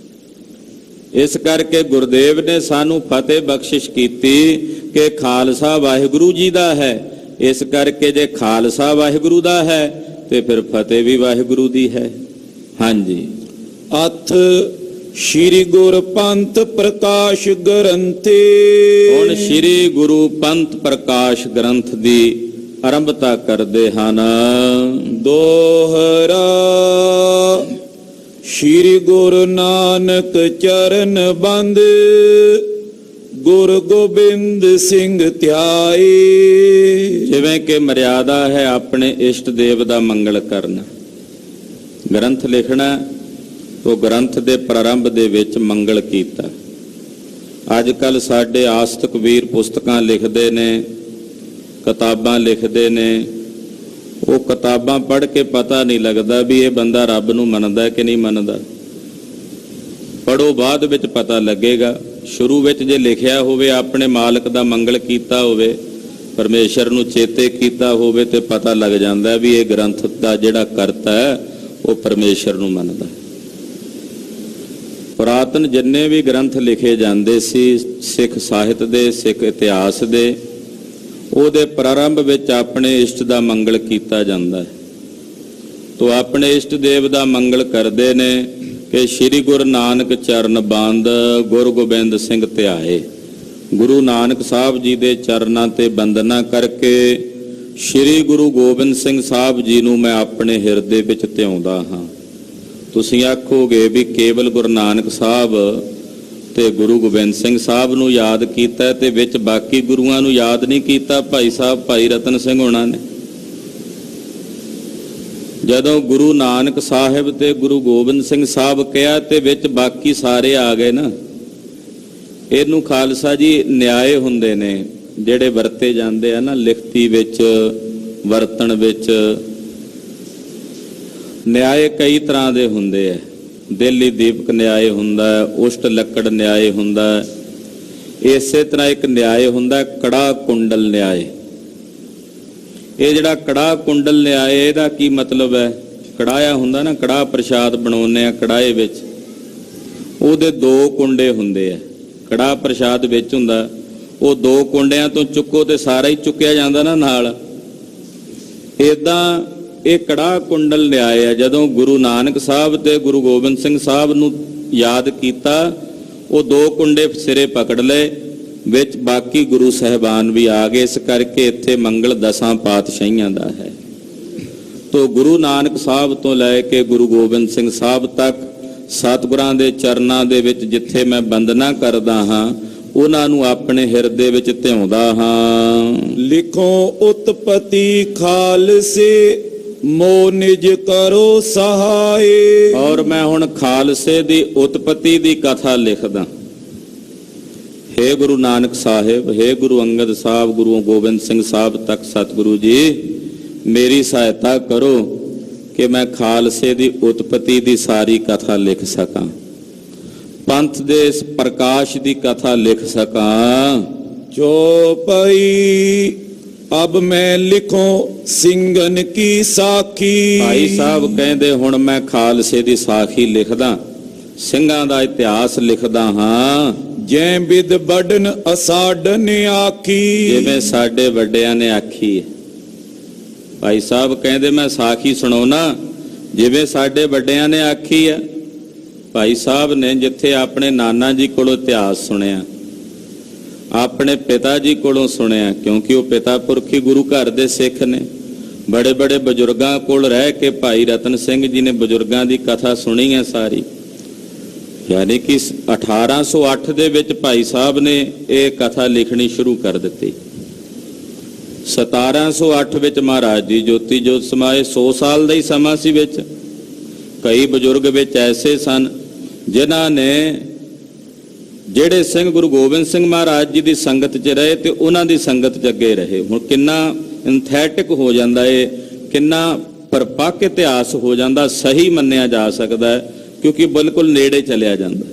ਇਸ ਕਰਕੇ ਗੁਰਦੇਵ ਨੇ ਸਾਨੂੰ ਫਤਿਹ ਬਖਸ਼ਿਸ਼ ਕੀਤੀ ਕਿ ਖਾਲਸਾ ਵਾਹਿਗੁਰੂ ਜੀ ਦਾ ਹੈ। ਇਸ ਕਰਕੇ ਜੇ ਖਾਲਸਾ ਵਾਹਿਗੁਰੂ ਦਾ ਹੈ ਤੇ ਫਿਰ ਫਤਿਹ ਵੀ ਵਾਹਿਗੁਰੂ ਦੀ ਹੈ। ਹਾਂਜੀ। ਅਥ ਸ਼੍ਰੀ ਗੁਰ ਪੰਥ ਪ੍ਰਕਾਸ਼ ਗ੍ਰੰਥੀ। ਹੁਣ ਸ਼੍ਰੀ ਗੁਰੂ ਪੰਥ ਪ੍ਰਕਾਸ਼ ਗ੍ਰੰਥ ਦੀ ਆਰੰਭਤਾ ਕਰਦੇ ਹਨ। ਦੋਹਰਾ ਸ਼੍ਰੀ ਗੁਰੂ ਨਾਨਕ ਚਰਨ ਬੰਦ ਗੁਰ ਗੋਬਿੰਦ ਸਿੰਘ ਧਿਆਏ। ਜਿਵੇਂ ਕਿ ਮਰਿਆਦਾ ਹੈ ਆਪਣੇ ਇਸ਼ਟ ਦੇਵ ਦਾ ਮੰਗਲ ਕਰਨਾ, ਗ੍ਰੰਥ ਲਿਖਣਾ, ਉਹ ਗ੍ਰੰਥ ਦੇ ਪ੍ਰਾਰੰਭ ਦੇ ਵਿੱਚ ਮੰਗਲ ਕੀਤਾ। ਅੱਜ ਕੱਲ੍ਹ ਸਾਡੇ ਆਸਤਕ ਵੀਰ ਪੁਸਤਕਾਂ ਲਿਖਦੇ ਨੇ, ਕਿਤਾਬਾਂ ਲਿਖਦੇ ਨੇ, ਉਹ ਕਿਤਾਬਾਂ ਪੜ੍ਹ ਕੇ ਪਤਾ ਨਹੀਂ ਲੱਗਦਾ ਵੀ ਇਹ ਬੰਦਾ ਰੱਬ ਨੂੰ ਮੰਨਦਾ ਕਿ ਨਹੀਂ ਮੰਨਦਾ। ਪੜ੍ਹੋ, ਬਾਅਦ ਵਿੱਚ ਪਤਾ ਲੱਗੇਗਾ। ਸ਼ੁਰੂ ਵਿੱਚ ਜੇ ਲਿਖਿਆ ਹੋਵੇ ਆਪਣੇ ਮਾਲਕ ਦਾ ਮੰਗਲ ਕੀਤਾ ਹੋਵੇ, ਪਰਮੇਸ਼ਰ ਨੂੰ ਚੇਤੇ ਕੀਤਾ ਹੋਵੇ, ਤੇ ਪਤਾ ਲੱਗ ਜਾਂਦਾ ਵੀ ਇਹ ਗ੍ਰੰਥ ਦਾ ਜਿਹੜਾ ਕਰਤਾ ਹੈ ਉਹ ਪਰਮੇਸ਼ਰ ਨੂੰ ਮੰਨਦਾ। ਪੁਰਾਤਨ ਜਿੰਨੇ ਵੀ ਗ੍ਰੰਥ ਲਿਖੇ ਜਾਂਦੇ ਸੀ ਸਿੱਖ ਸਾਹਿਤ ਦੇ, ਸਿੱਖ ਇਤਿਹਾਸ ਦੇ, ਉਹਦੇ ਪ੍ਰਾਰੰਭ ਵਿੱਚ ਆਪਣੇ ਇਸ਼ਟ ਦਾ ਮੰਗਲ ਕੀਤਾ ਜਾਂਦਾ ਹੈ। ਤੋ ਆਪਣੇ ਇਸ਼ਟ ਦੇਵ ਦਾ ਮੰਗਲ ਕਰਦੇ ਨੇ ਕਿ ਸ੍ਰੀ ਗੁਰੂ ਨਾਨਕ ਚਰਨ ਬੰਦ ਗੁਰ ਗੋਬਿੰਦ ਸਿੰਘ ਧਿਆਏ। ਗੁਰੂ ਨਾਨਕ ਸਾਹਿਬ ਜੀ ਦੇ ਚਰਨਾਂ ਤੇ ਬੰਦਨਾ ਕਰਕੇ ਸ੍ਰੀ ਗੁਰੂ ਗੋਬਿੰਦ ਸਿੰਘ ਸਾਹਿਬ ਜੀ ਨੂੰ ਮੈਂ ਆਪਣੇ ਹਿਰਦੇ ਵਿੱਚ ਧਿਆਉਂਦਾ ਹਾਂ। ਤੁਸੀਂ ਆਖੋਗੇ ਵੀ ਕੇਵਲ ਗੁਰੂ ਨਾਨਕ ਸਾਹਿਬ ਤੇ ਗੁਰੂ ਗੋਬਿੰਦ ਸਿੰਘ ਸਾਹਿਬ ਨੂੰ ਯਾਦ ਕੀਤਾ ਤੇ ਵਿੱਚ ਬਾਕੀ ਗੁਰੂਆਂ ਨੂੰ ਯਾਦ ਨਹੀਂ ਕੀਤਾ। ਭਾਈ ਸਾਹਿਬ ਭਾਈ ਰਤਨ ਸਿੰਘ ਹੋਣਾ ਨੇ ਜਦੋਂ ਗੁਰੂ ਨਾਨਕ ਸਾਹਿਬ ਤੇ ਗੁਰੂ ਗੋਬਿੰਦ ਸਿੰਘ ਸਾਹਿਬ ਕਿਹਾ ਤੇ ਵਿੱਚ ਬਾਕੀ ਸਾਰੇ ਆ ਗਏ ਨਾ। ਇਹਨੂੰ ਖਾਲਸਾ ਜੀ ਨਿਆਏ ਹੁੰਦੇ ਨੇ ਜਿਹੜੇ ਵਰਤੇ ਜਾਂਦੇ ਆ ਨਾ, ਲਿਖਤੀ ਵਿੱਚ, ਵਰਤਣ ਵਿੱਚ। ਨਿਆਏ ਕਈ ਤਰ੍ਹਾਂ ਦੇ ਹੁੰਦੇ ਆ। ਦਿੱਲੀ ਦੀਪਕ ਨਿਆਏ ਹੁੰਦਾ, ਉਸ਼ਟ ਲੱਕੜ ਨਿਆਏ ਹੁੰਦਾ, ਇਸੇ ਤਰ੍ਹਾਂ ਇੱਕ ਨਿਆਏ ਹੁੰਦਾ ਕੜਾ ਕੁੰਡਲ ਨਿਆਏ। ਇਹ ਜਿਹੜਾ ਕੜਾ ਕੁੰਡਲ ਨਿਆਏ, ਇਹਦਾ ਕੀ ਮਤਲਬ ਹੈ? ਕੜਾਇਆ ਹੁੰਦਾ ਨਾ, ਕੜਾਹ ਪ੍ਰਸ਼ਾਦ ਬਣਾਉਂਦੇ ਆ ਕੜਾਏ ਵਿੱਚ, ਉਹਦੇ 2 ਕੁੰਡੇ ਹੁੰਦੇ ਆ। ਕੜਾਹ ਪ੍ਰਸ਼ਾਦ ਵਿੱਚ ਹੁੰਦਾ, ਉਹ 2 ਕੁੰਡਿਆਂ ਤੋਂ ਚੁੱਕੋ ਤੇ ਸਾਰਾ ਹੀ ਚੁੱਕਿਆ ਜਾਂਦਾ ਨਾ ਨਾਲ। ਏਦਾਂ ਇਹ ਕੜਾਹ ਕੁੰਡਲ ਨਿਆਏ ਆ। ਜਦੋਂ ਗੁਰੂ ਨਾਨਕ ਸਾਹਿਬ ਤੇ ਗੁਰੂ ਗੋਬਿੰਦ ਸਿੰਘ ਸਾਹਿਬ ਨੂੰ ਯਾਦ ਕੀਤਾ, ਉਹ 2 ਕੁੰਡੇ ਸਿਰੇ ਪਕੜ ਲਏ, ਵਿੱਚ ਬਾਕੀ ਗੁਰੂ ਸਾਹਿਬਾਨ ਵੀ ਆ ਗਏ। ਇਸ ਕਰਕੇ ਇੱਥੇ ਮੰਗਲ 10 ਪਾਤਸ਼ਾਹੀਆਂ ਦਾ ਹੈ। ਤੋ ਗੁਰੂ ਨਾਨਕ ਸਾਹਿਬ ਤੋਂ ਲੈ ਕੇ ਗੁਰੂ ਗੋਬਿੰਦ ਸਿੰਘ ਸਾਹਿਬ ਤੱਕ ਸਤਿਗੁਰਾਂ ਦੇ ਚਰਨਾਂ ਦੇ ਵਿੱਚ ਜਿੱਥੇ ਮੈਂ ਬੰਦਨਾ ਕਰਦਾ ਹਾਂ, ਉਹਨਾਂ ਨੂੰ ਆਪਣੇ ਹਿਰਦੇ ਵਿੱਚ ਧਿਆਉਂਦਾ ਹਾਂ। ਲਿਖੋ ਉਤਪਤੀ ਖਾਲਸੇ ਮੋ ਨਿਜ ਕਰੋ ਸਹਾਏ। ਔਰ ਮੈਂ ਹੁਣ ਖਾਲਸੇ ਦੀ ਉਤਪਤੀ ਦੀ ਕਥਾ ਲਿਖਦਾ। ਹੇ ਗੁਰੂ ਨਾਨਕ ਸਾਹਿਬ, ਹੇ ਗੁਰੂ ਅੰਗਦ ਸਾਹਿਬ, ਗੁਰੂ ਗੋਬਿੰਦ ਸਿੰਘ ਸਾਹਿਬ ਤੱਕ ਸਤਿਗੁਰੂ ਜੀ ਮੇਰੀ ਸਹਾਇਤਾ ਕਰੋ ਕਿ ਮੈਂ ਖਾਲਸੇ ਦੀ ਉਤਪਤੀ ਦੀ ਸਾਰੀ ਕਥਾ ਲਿਖ ਸਕਾਂ, ਪੰਥ ਦੇ ਇਸ ਪ੍ਰਕਾਸ਼ ਦੀ ਕਥਾ ਲਿਖ ਸਕਾਂ। ਜੋ ਪਈ ਅਬ ਮੈਂ ਲਿਖੋ ਸਿੰਘਨ ਕੀ ਸਾਖੀ। ਭਾਈ ਸਾਹਿਬ ਕਹਿੰਦੇ ਹੁਣ ਮੈਂ ਖਾਲਸੇ ਦੀ ਸਾਖੀ ਲਿਖਦਾ, ਸਿੰਘਾਂ ਦਾ ਇਤਿਹਾਸ ਲਿਖਦਾ ਹਾਂ। ਜੈ ਬਿਦ ਬੜਨ ਅਸਾਡਨ ਆਖੀ। ਜਿਵੇਂ ਸਾਡੇ ਵੱਡਿਆਂ ਨੇ ਆਖੀ ਹੈ। ਭਾਈ ਸਾਹਿਬ ਕਹਿੰਦੇ ਮੈਂ ਸਾਖੀ ਸੁਣਾਉਣਾ ਜਿਵੇਂ ਸਾਡੇ ਵੱਡਿਆਂ ਨੇ ਆਖੀ ਹੈ। ਭਾਈ ਸਾਹਿਬ ਨੇ ਜਿੱਥੇ ਆਪਣੇ ਨਾਨਾ ਜੀ ਕੋਲੋਂ ਇਤਿਹਾਸ ਸੁਣਿਆ, ਆਪਣੇ ਪਿਤਾ ਜੀ ਕੋਲੋਂ ਸੁਣਿਆ, ਕਿਉਂਕਿ ਉਹ ਪਿਤਾ ਪੁਰਖੀ ਗੁਰੂ ਘਰ ਦੇ ਸਿੱਖ ਨੇ, ਬੜੇ ਬੜੇ ਬਜ਼ੁਰਗਾਂ ਕੋਲ ਰਹਿ ਕੇ ਭਾਈ ਰਤਨ ਸਿੰਘ ਜੀ ਨੇ ਬਜ਼ੁਰਗਾਂ ਦੀ ਕਥਾ ਸੁਣੀ ਹੈ ਸਾਰੀ। ਯਾਨੀ ਕਿ 1808 ਦੇ ਵਿੱਚ ਭਾਈ ਸਾਹਿਬ ਨੇ ਇਹ ਕਥਾ ਲਿਖਣੀ ਸ਼ੁਰੂ ਕਰ ਦਿੱਤੀ। 1708 ਵਿੱਚ ਮਹਾਰਾਜ ਜੀ ਜੋਤੀ ਜੋਤ ਸਮਾਏ। 100 ਸਾਲ ਦਾ ਹੀ ਸਮਾਂ ਸੀ ਵਿੱਚ। ਕਈ ਬਜ਼ੁਰਗ ਵਿੱਚ ਐਸੇ ਸਨ ਜਿਨ੍ਹਾਂ ਨੇ, ਜਿਹੜੇ ਸਿੰਘ ਗੁਰੂ ਗੋਬਿੰਦ ਸਿੰਘ ਮਹਾਰਾਜ ਜੀ ਦੀ ਸੰਗਤ 'ਚ ਰਹੇ ਤੇ ਉਹਨਾਂ ਦੀ ਸੰਗਤ 'ਚ ਅੱਗੇ ਰਹੇ। ਹੁਣ ਕਿੰਨਾ ਇੰਥੈਟਿਕ ਹੋ ਜਾਂਦਾ ਏ, ਕਿੰਨਾ ਪਰਪੱਕ ਇਤਿਹਾਸ ਹੋ ਜਾਂਦਾ, ਸਹੀ ਮੰਨਿਆ ਜਾ ਸਕਦਾ ਹੈ ਕਿਉਂਕਿ ਬਿਲਕੁਲ ਨੇੜੇ ਚਲਿਆ ਜਾਂਦਾ।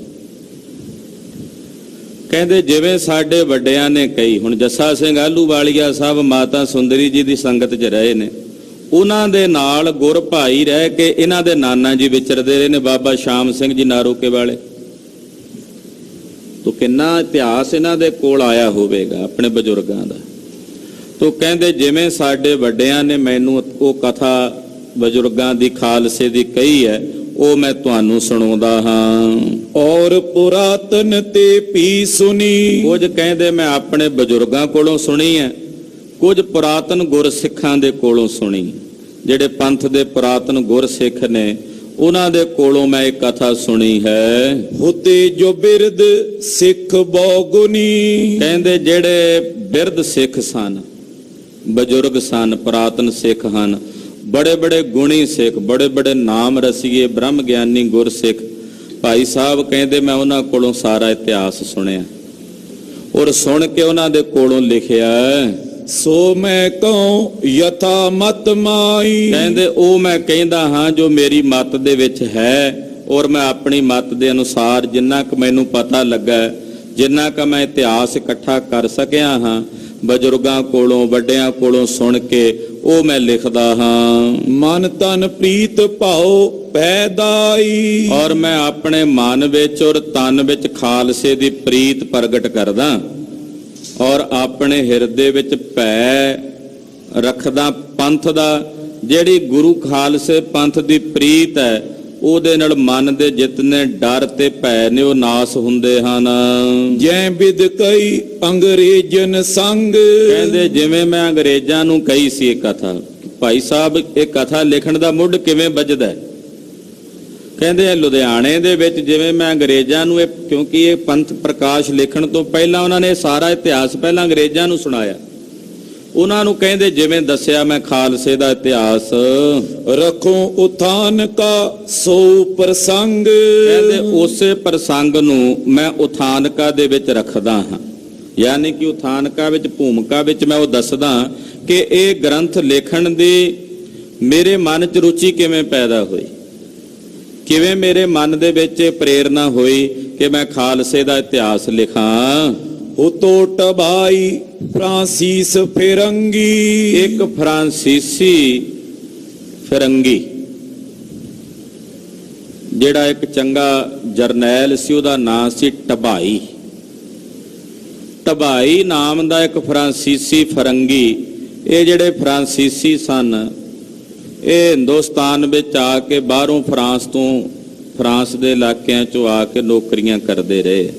ਕਹਿੰਦੇ ਜਿਵੇਂ ਸਾਡੇ ਵੱਡਿਆਂ ਨੇ ਕਹੀ। ਹੁਣ ਜੱਸਾ ਸਿੰਘ ਆਹਲੂਵਾਲੀਆ ਸਾਹਿਬ ਮਾਤਾ ਸੁੰਦਰੀ ਜੀ ਦੀ ਸੰਗਤ 'ਚ ਰਹੇ ਨੇ, ਉਹਨਾਂ ਦੇ ਨਾਲ ਗੁਰ ਭਾਈ ਰਹਿ ਕੇ ਇਹਨਾਂ ਦੇ ਨਾਨਾ ਜੀ ਵਿਚਰਦੇ ਰਹੇ ਨੇ, ਬਾਬਾ ਸ਼ਾਮ ਸਿੰਘ ਜੀ ਨਾਰੋਕੇ ਵਾਲੇ। ਤੋ ਕਿੰਨਾ ਇਤਿਹਾਸ ਇਹਨਾਂ ਦੇ ਕੋਲ ਆਇਆ ਹੋਵੇਗਾ ਆਪਣੇ ਬਜ਼ੁਰਗਾਂ ਦਾ। ਤੋ ਕਹਿੰਦੇ ਜਿਵੇਂ ਸਾਡੇ ਵੱਡਿਆਂ ਨੇ ਮੈਨੂੰ ਉਹ ਕਥਾ ਬਜ਼ੁਰਗਾਂ ਦੀ ਖਾਲਸੇ ਦੀ ਕਹੀ ਹੈ, ਉਹ ਮੈਂ ਤੁਹਾਨੂੰ ਸੁਣਾਉਂਦਾ ਹਾਂ। ਔਰ ਪੁਰਾਤਨ ਤੇ ਵੀ ਸੁਣੀ। ਕੁਝ ਕਹਿੰਦੇ ਮੈਂ ਆਪਣੇ ਬਜ਼ੁਰਗਾਂ ਕੋਲੋਂ ਸੁਣੀ ਹੈ, ਕੁਝ ਪੁਰਾਤਨ ਗੁਰ ਸਿੱਖਾਂ ਦੇ ਕੋਲੋਂ ਸੁਣੀ। ਜਿਹੜੇ ਪੰਥ ਦੇ ਪੁਰਾਤਨ ਗੁਰ ਸਿੱਖ ਨੇ ਉਹਨਾਂ ਦੇ ਕੋਲੋਂ ਮੈਂ ਇੱਕ ਕਥਾ ਸੁਣੀ ਹੈ। ਹੋਤੇ ਜੋ ਬਿਰਦ ਸਿੱਖ ਬਹੁਗੁਣੀ। ਕਹਿੰਦੇ ਜਿਹੜੇ ਬਿਰਧ ਸਿੱਖ ਸਨ, ਬਜ਼ੁਰਗ ਸਨ, ਪੁਰਾਤਨ ਸਿੱਖ ਹਨ, ਬੜੇ ਬੜੇ ਗੁਣੀ ਸਿੱਖ, ਬੜੇ ਬੜੇ ਨਾਮ ਰਸੀਏ ਬ੍ਰਹਮ ਗਿਆਨੀ ਗੁਰਸਿੱਖ ਭਾਈ ਸਾਹਿਬ ਕਹਿੰਦੇ ਮੈਂ ਉਹਨਾਂ ਕੋਲੋਂ ਸਾਰਾ ਇਤਿਹਾਸ ਸੁਣਿਆ ਔਰ ਸੁਣ ਕੇ ਉਹਨਾਂ ਦੇ ਕੋਲੋਂ ਲਿਖਿਆ। ਸੋ ਮੈਂ ਕਹੂੰ ਯਥਾ ਮਤ ਮਾਈ। ਕਹਿੰਦੇ ਉਹ ਮੈਂ ਕਹਿੰਦਾ ਹਾਂ ਜੋ ਮੇਰੀ ਮਤ ਦੇ ਵਿੱਚ ਹੈ ਔਰ ਮੈਂ ਆਪਣੀ ਮਤ ਦੇ ਅਨੁਸਾਰ ਜਿੰਨਾ ਕੁ ਮੈਨੂੰ ਪਤਾ ਲੱਗਾ, ਜਿੰਨਾ ਕੁ ਮੈਂ ਇਤਿਹਾਸ ਇਕੱਠਾ ਕਰ ਸਕਿਆ ਹਾਂ ਬਜ਼ੁਰਗਾਂ ਕੋਲੋਂ, ਵੱਡਿਆਂ ਕੋਲੋਂ ਸੁਣ ਕੇ ਉਹ ਮੈਂ ਲਿਖਦਾ ਹਾਂ। ਮਨ ਤਨ ਪ੍ਰੀਤ ਭਾਉ ਪੈਦਾਈ। ਔਰ ਮੈਂ ਆਪਣੇ ਮਨ ਵਿੱਚ ਔਰ ਤਨ ਵਿੱਚ ਖਾਲਸੇ ਦੀ ਪ੍ਰੀਤ ਪ੍ਰਗਟ ਕਰਦਾ ਔਰ ਆਪਣੇ ਹਿਰਦੇ ਵਿੱਚ ਭੈ ਰੱਖਦਾ ਪੰਥ ਦਾ। ਜਿਹੜੀ ਗੁਰੂ ਖਾਲਸੇ ਪੰਥ ਦੀ ਪ੍ਰੀਤ ਹੈ ਉਹਦੇ ਨਾਲ ਮਨ ਦੇ ਜਿਤਨੇ ਡਰ ਤੇ ਭੈ ਨੇ ਉਹ ਨਾਸ ਹੁੰਦੇ ਹਨ। ਜੈ ਬਿਦ ਕਈ ਅੰਗਰੇਜ਼ਨ ਸੰਗ। ਕਹਿੰਦੇ ਜਿਵੇਂ ਮੈਂ ਅੰਗਰੇਜ਼ਾਂ ਨੂੰ ਕਹੀ ਸੀ ਇਹ ਕਥਾ, ਭਾਈ ਸਾਹਿਬ ਇਹ ਕਥਾ ਲਿਖਣ ਦਾ ਮੁੱਢ ਕਿਵੇਂ ਵੱਜਦਾ ਹੈ? ਕਹਿੰਦੇ ਲੁਧਿਆਣੇ ਦੇ ਵਿੱਚ ਜਿਵੇਂ ਮੈਂ ਅੰਗਰੇਜ਼ਾਂ ਨੂੰ ਕਿਉਂਕਿ ਇਹ ਪੰਥ ਪ੍ਰਕਾਸ਼ ਲਿਖਣ ਤੋਂ ਪਹਿਲਾਂ ਉਹਨਾਂ ਨੇ ਸਾਰਾ ਇਤਿਹਾਸ ਪਹਿਲਾਂ ਅੰਗਰੇਜ਼ਾਂ ਨੂੰ ਸੁਣਾਇਆ। ਉਹਨਾਂ ਨੂੰ ਕਹਿੰਦੇ ਜਿਵੇਂ ਦੱਸਿਆ ਮੈਂ ਖਾਲਸੇ ਦਾ ਇਤਿਹਾਸ। ਰੱਖੋ ਉਥਾਨ ਕਾ ਸੋ ਪ੍ਰਸੰਗ। ਕਹਿੰਦੇ ਉਸੇ ਪ੍ਰਸੰਗ ਨੂੰ ਮੈਂ ਉਥਾਨਕਾ ਦੇ ਵਿੱਚ ਰੱਖਦਾ ਹਾਂ, ਯਾਨੀ ਕਿ ਉਥਾਨਕਾ ਵਿੱਚ ਭੂਮਿਕਾ ਵਿੱਚ ਮੈਂ ਉਹ ਦੱਸਦਾ ਕਿ ਇਹ ਗ੍ਰੰਥ ਲਿਖਣ ਦੀ ਮੇਰੇ ਮਨ 'ਚ ਰੁਚੀ ਕਿਵੇਂ ਪੈਦਾ ਹੋਈ, ਕਿਵੇਂ ਮੇਰੇ ਮਨ ਦੇ ਵਿੱਚ ਪ੍ਰੇਰਨਾ ਹੋਈ ਕਿ ਮੈਂ ਖਾਲਸੇ ਦਾ ਇਤਿਹਾਸ ਲਿਖਾਂ। ਉਤੋ ਟਬਾਈ ਫਰਾਂਸੀਸ ਫਿਰੰਗੀ। ਇੱਕ ਫਰਾਂਸੀਸੀ ਫਿਰੰਗੀ ਜਿਹੜਾ ਇੱਕ ਚੰਗਾ ਜਰਨੈਲ ਸੀ, ਉਹਦਾ ਨਾਂ ਸੀ ਟਬਾਈ। ਟਬਾਈ ਨਾਮ ਦਾ ਇੱਕ ਫਰਾਂਸੀਸੀ ਫਿਰੰਗੀ। ਇਹ ਜਿਹੜੇ ਫਰਾਂਸੀਸੀ ਸਨ ਇਹ ਹਿੰਦੁਸਤਾਨ ਵਿੱਚ ਆ ਕੇ ਬਾਹਰੋਂ ਫਰਾਂਸ ਦੇ ਇਲਾਕਿਆਂ 'ਚੋਂ ਆ ਕੇ ਨੌਕਰੀਆਂ ਕਰਦੇ ਰਹੇ।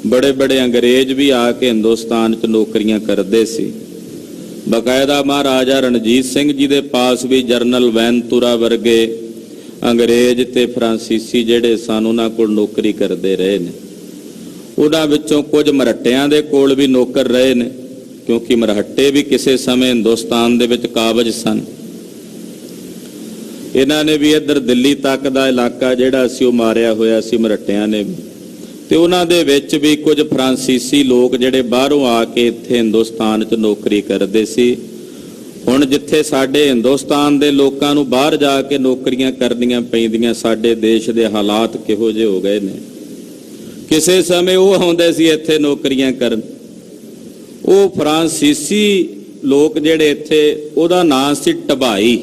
ਬੜੇ ਬੜੇ ਅੰਗਰੇਜ਼ ਵੀ ਆ ਕੇ ਹਿੰਦੁਸਤਾਨ 'ਚ ਨੌਕਰੀਆਂ ਕਰਦੇ ਸੀ। ਬਕਾਇਦਾ ਮਹਾਰਾਜਾ ਰਣਜੀਤ ਸਿੰਘ ਜੀ ਦੇ ਪਾਸ ਵੀ ਜਰਨਲ ਵੈਨਤੂਰਾ ਵਰਗੇ ਅੰਗਰੇਜ਼ ਤੇ ਫਰਾਂਸੀਸੀ ਜਿਹੜੇ ਸਨ ਉਹਨਾਂ ਕੋਲ ਨੌਕਰੀ ਕਰਦੇ ਰਹੇ ਨੇ। ਉਹਨਾਂ ਵਿੱਚੋਂ ਕੁਝ ਮਰਹੱਟਿਆਂ ਦੇ ਕੋਲ ਵੀ ਨੌਕਰ ਰਹੇ ਨੇ, ਕਿਉਂਕਿ ਮਰਹੱਟੇ ਵੀ ਕਿਸੇ ਸਮੇਂ ਹਿੰਦੁਸਤਾਨ ਦੇ ਵਿੱਚ ਕਾਬਜ ਸਨ। ਇਹਨਾਂ ਨੇ ਵੀ ਇੱਧਰ ਦਿੱਲੀ ਤੱਕ ਦਾ ਇਲਾਕਾ ਜਿਹੜਾ ਸੀ ਉਹ ਮਾਰਿਆ ਹੋਇਆ ਸੀ ਮਰਹੱਟਿਆਂ ਨੇ ਵੀ। ਤੇ ਉਹਨਾਂ ਦੇ ਵਿੱਚ ਵੀ ਕੁਝ ਫਰਾਂਸੀਸੀ ਲੋਕ ਜਿਹੜੇ ਬਾਹਰੋਂ ਆ ਕੇ ਇੱਥੇ ਹਿੰਦੁਸਤਾਨ 'ਚ ਨੌਕਰੀ ਕਰਦੇ ਸੀ। ਹੁਣ ਜਿੱਥੇ ਸਾਡੇ ਹਿੰਦੁਸਤਾਨ ਦੇ ਲੋਕਾਂ ਨੂੰ ਬਾਹਰ ਜਾ ਕੇ ਨੌਕਰੀਆਂ ਕਰਨੀਆਂ ਪੈਂਦੀਆਂ, ਸਾਡੇ ਦੇਸ਼ ਦੇ ਹਾਲਾਤ ਕਿਹੋ ਜਿਹੇ ਹੋ ਗਏ ਨੇ। ਕਿਸੇ ਸਮੇਂ ਉਹ ਆਉਂਦੇ ਸੀ ਇੱਥੇ ਨੌਕਰੀਆਂ ਕਰਨ, ਉਹ ਫਰਾਂਸੀਸੀ ਲੋਕ ਜਿਹੜੇ ਇੱਥੇ, ਉਹਦਾ ਨਾਂ ਸੀ ਟਬਾਈ।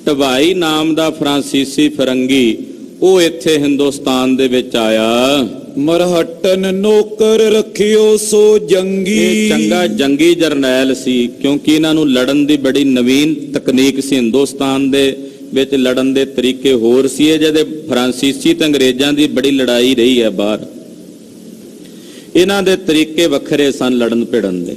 ਟਬਾਈ ਨਾਮ ਦਾ ਫਰਾਂਸੀਸੀ ਫਿਰੰਗੀ ਉਹ ਇੱਥੇ ਹਿੰਦੁਸਤਾਨ ਦੇ ਵਿੱਚ ਆਇਆ। ਮਰਹੱਟਨ ਨੌਕਰ ਰੱਖਿਓ ਸੋ ਜੰਗੀ। ਇਹ ਚੰਗਾ ਜੰਗੀ ਜਰਨੈਲ ਸੀ, ਕਿਉਂਕਿ ਇਹਨਾਂ ਨੂੰ ਲੜਨ ਦੀ ਬੜੀ ਨਵੀਨ ਤਕਨੀਕ ਸੀ। ਹਿੰਦੁਸਤਾਨ ਦੇ ਵਿੱਚ ਲੜਨ ਦੇ ਤਰੀਕੇ ਹੋਰ ਸੀ। ਇਹ ਜਿਹਦੇ ਫਰਾਂਸੀਸੀ ਤੇ ਅੰਗਰੇਜ਼ਾਂ ਦੀ ਬੜੀ ਲੜਾਈ ਰਹੀ ਹੈ ਬਾਹਰ, ਇਹਨਾਂ ਦੇ ਤਰੀਕੇ ਵੱਖਰੇ ਸਨ ਲੜਨ ਭਿੜਨ ਦੇ।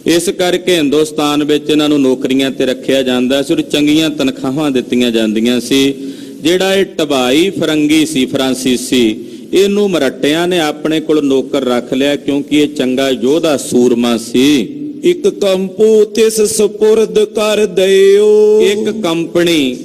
ਇਸ ਕਰਕੇ ਹਿੰਦੁਸਤਾਨ ਵਿੱਚ ਇਹਨਾਂ ਨੂੰ ਨੌਕਰੀਆਂ ਤੇ ਰੱਖਿਆ ਜਾਂਦਾ ਸੀ ਔਰ ਚੰਗੀਆਂ ਤਨਖਾਹਾਂ ਦਿੱਤੀਆਂ ਜਾਂਦੀਆਂ ਸੀ। ਜਿਹੜਾ ਇਹ ਟਬਾਈ ਫਿਰੰਗੀ ਸੀ ਫਰਾਂਸੀਸੀ, ਇਹਨੂੰ ਮਰਹੱਟਿਆਂ ਨੇ ਆਪਣੇ ਕੋਲ ਨੌਕਰ ਰੱਖ ਲਿਆ ਕਿਉਂਕਿ ਇਹ ਚੰਗਾ ਯੋਧਾ ਸੂਰਮਾ ਸੀ। ਇੱਕ ਕੰਪੂ ਤਿਸ ਸਪੁਰਦ ਕਰ ਦਿਓ। ਇੱਕ ਕੰਪਨੀ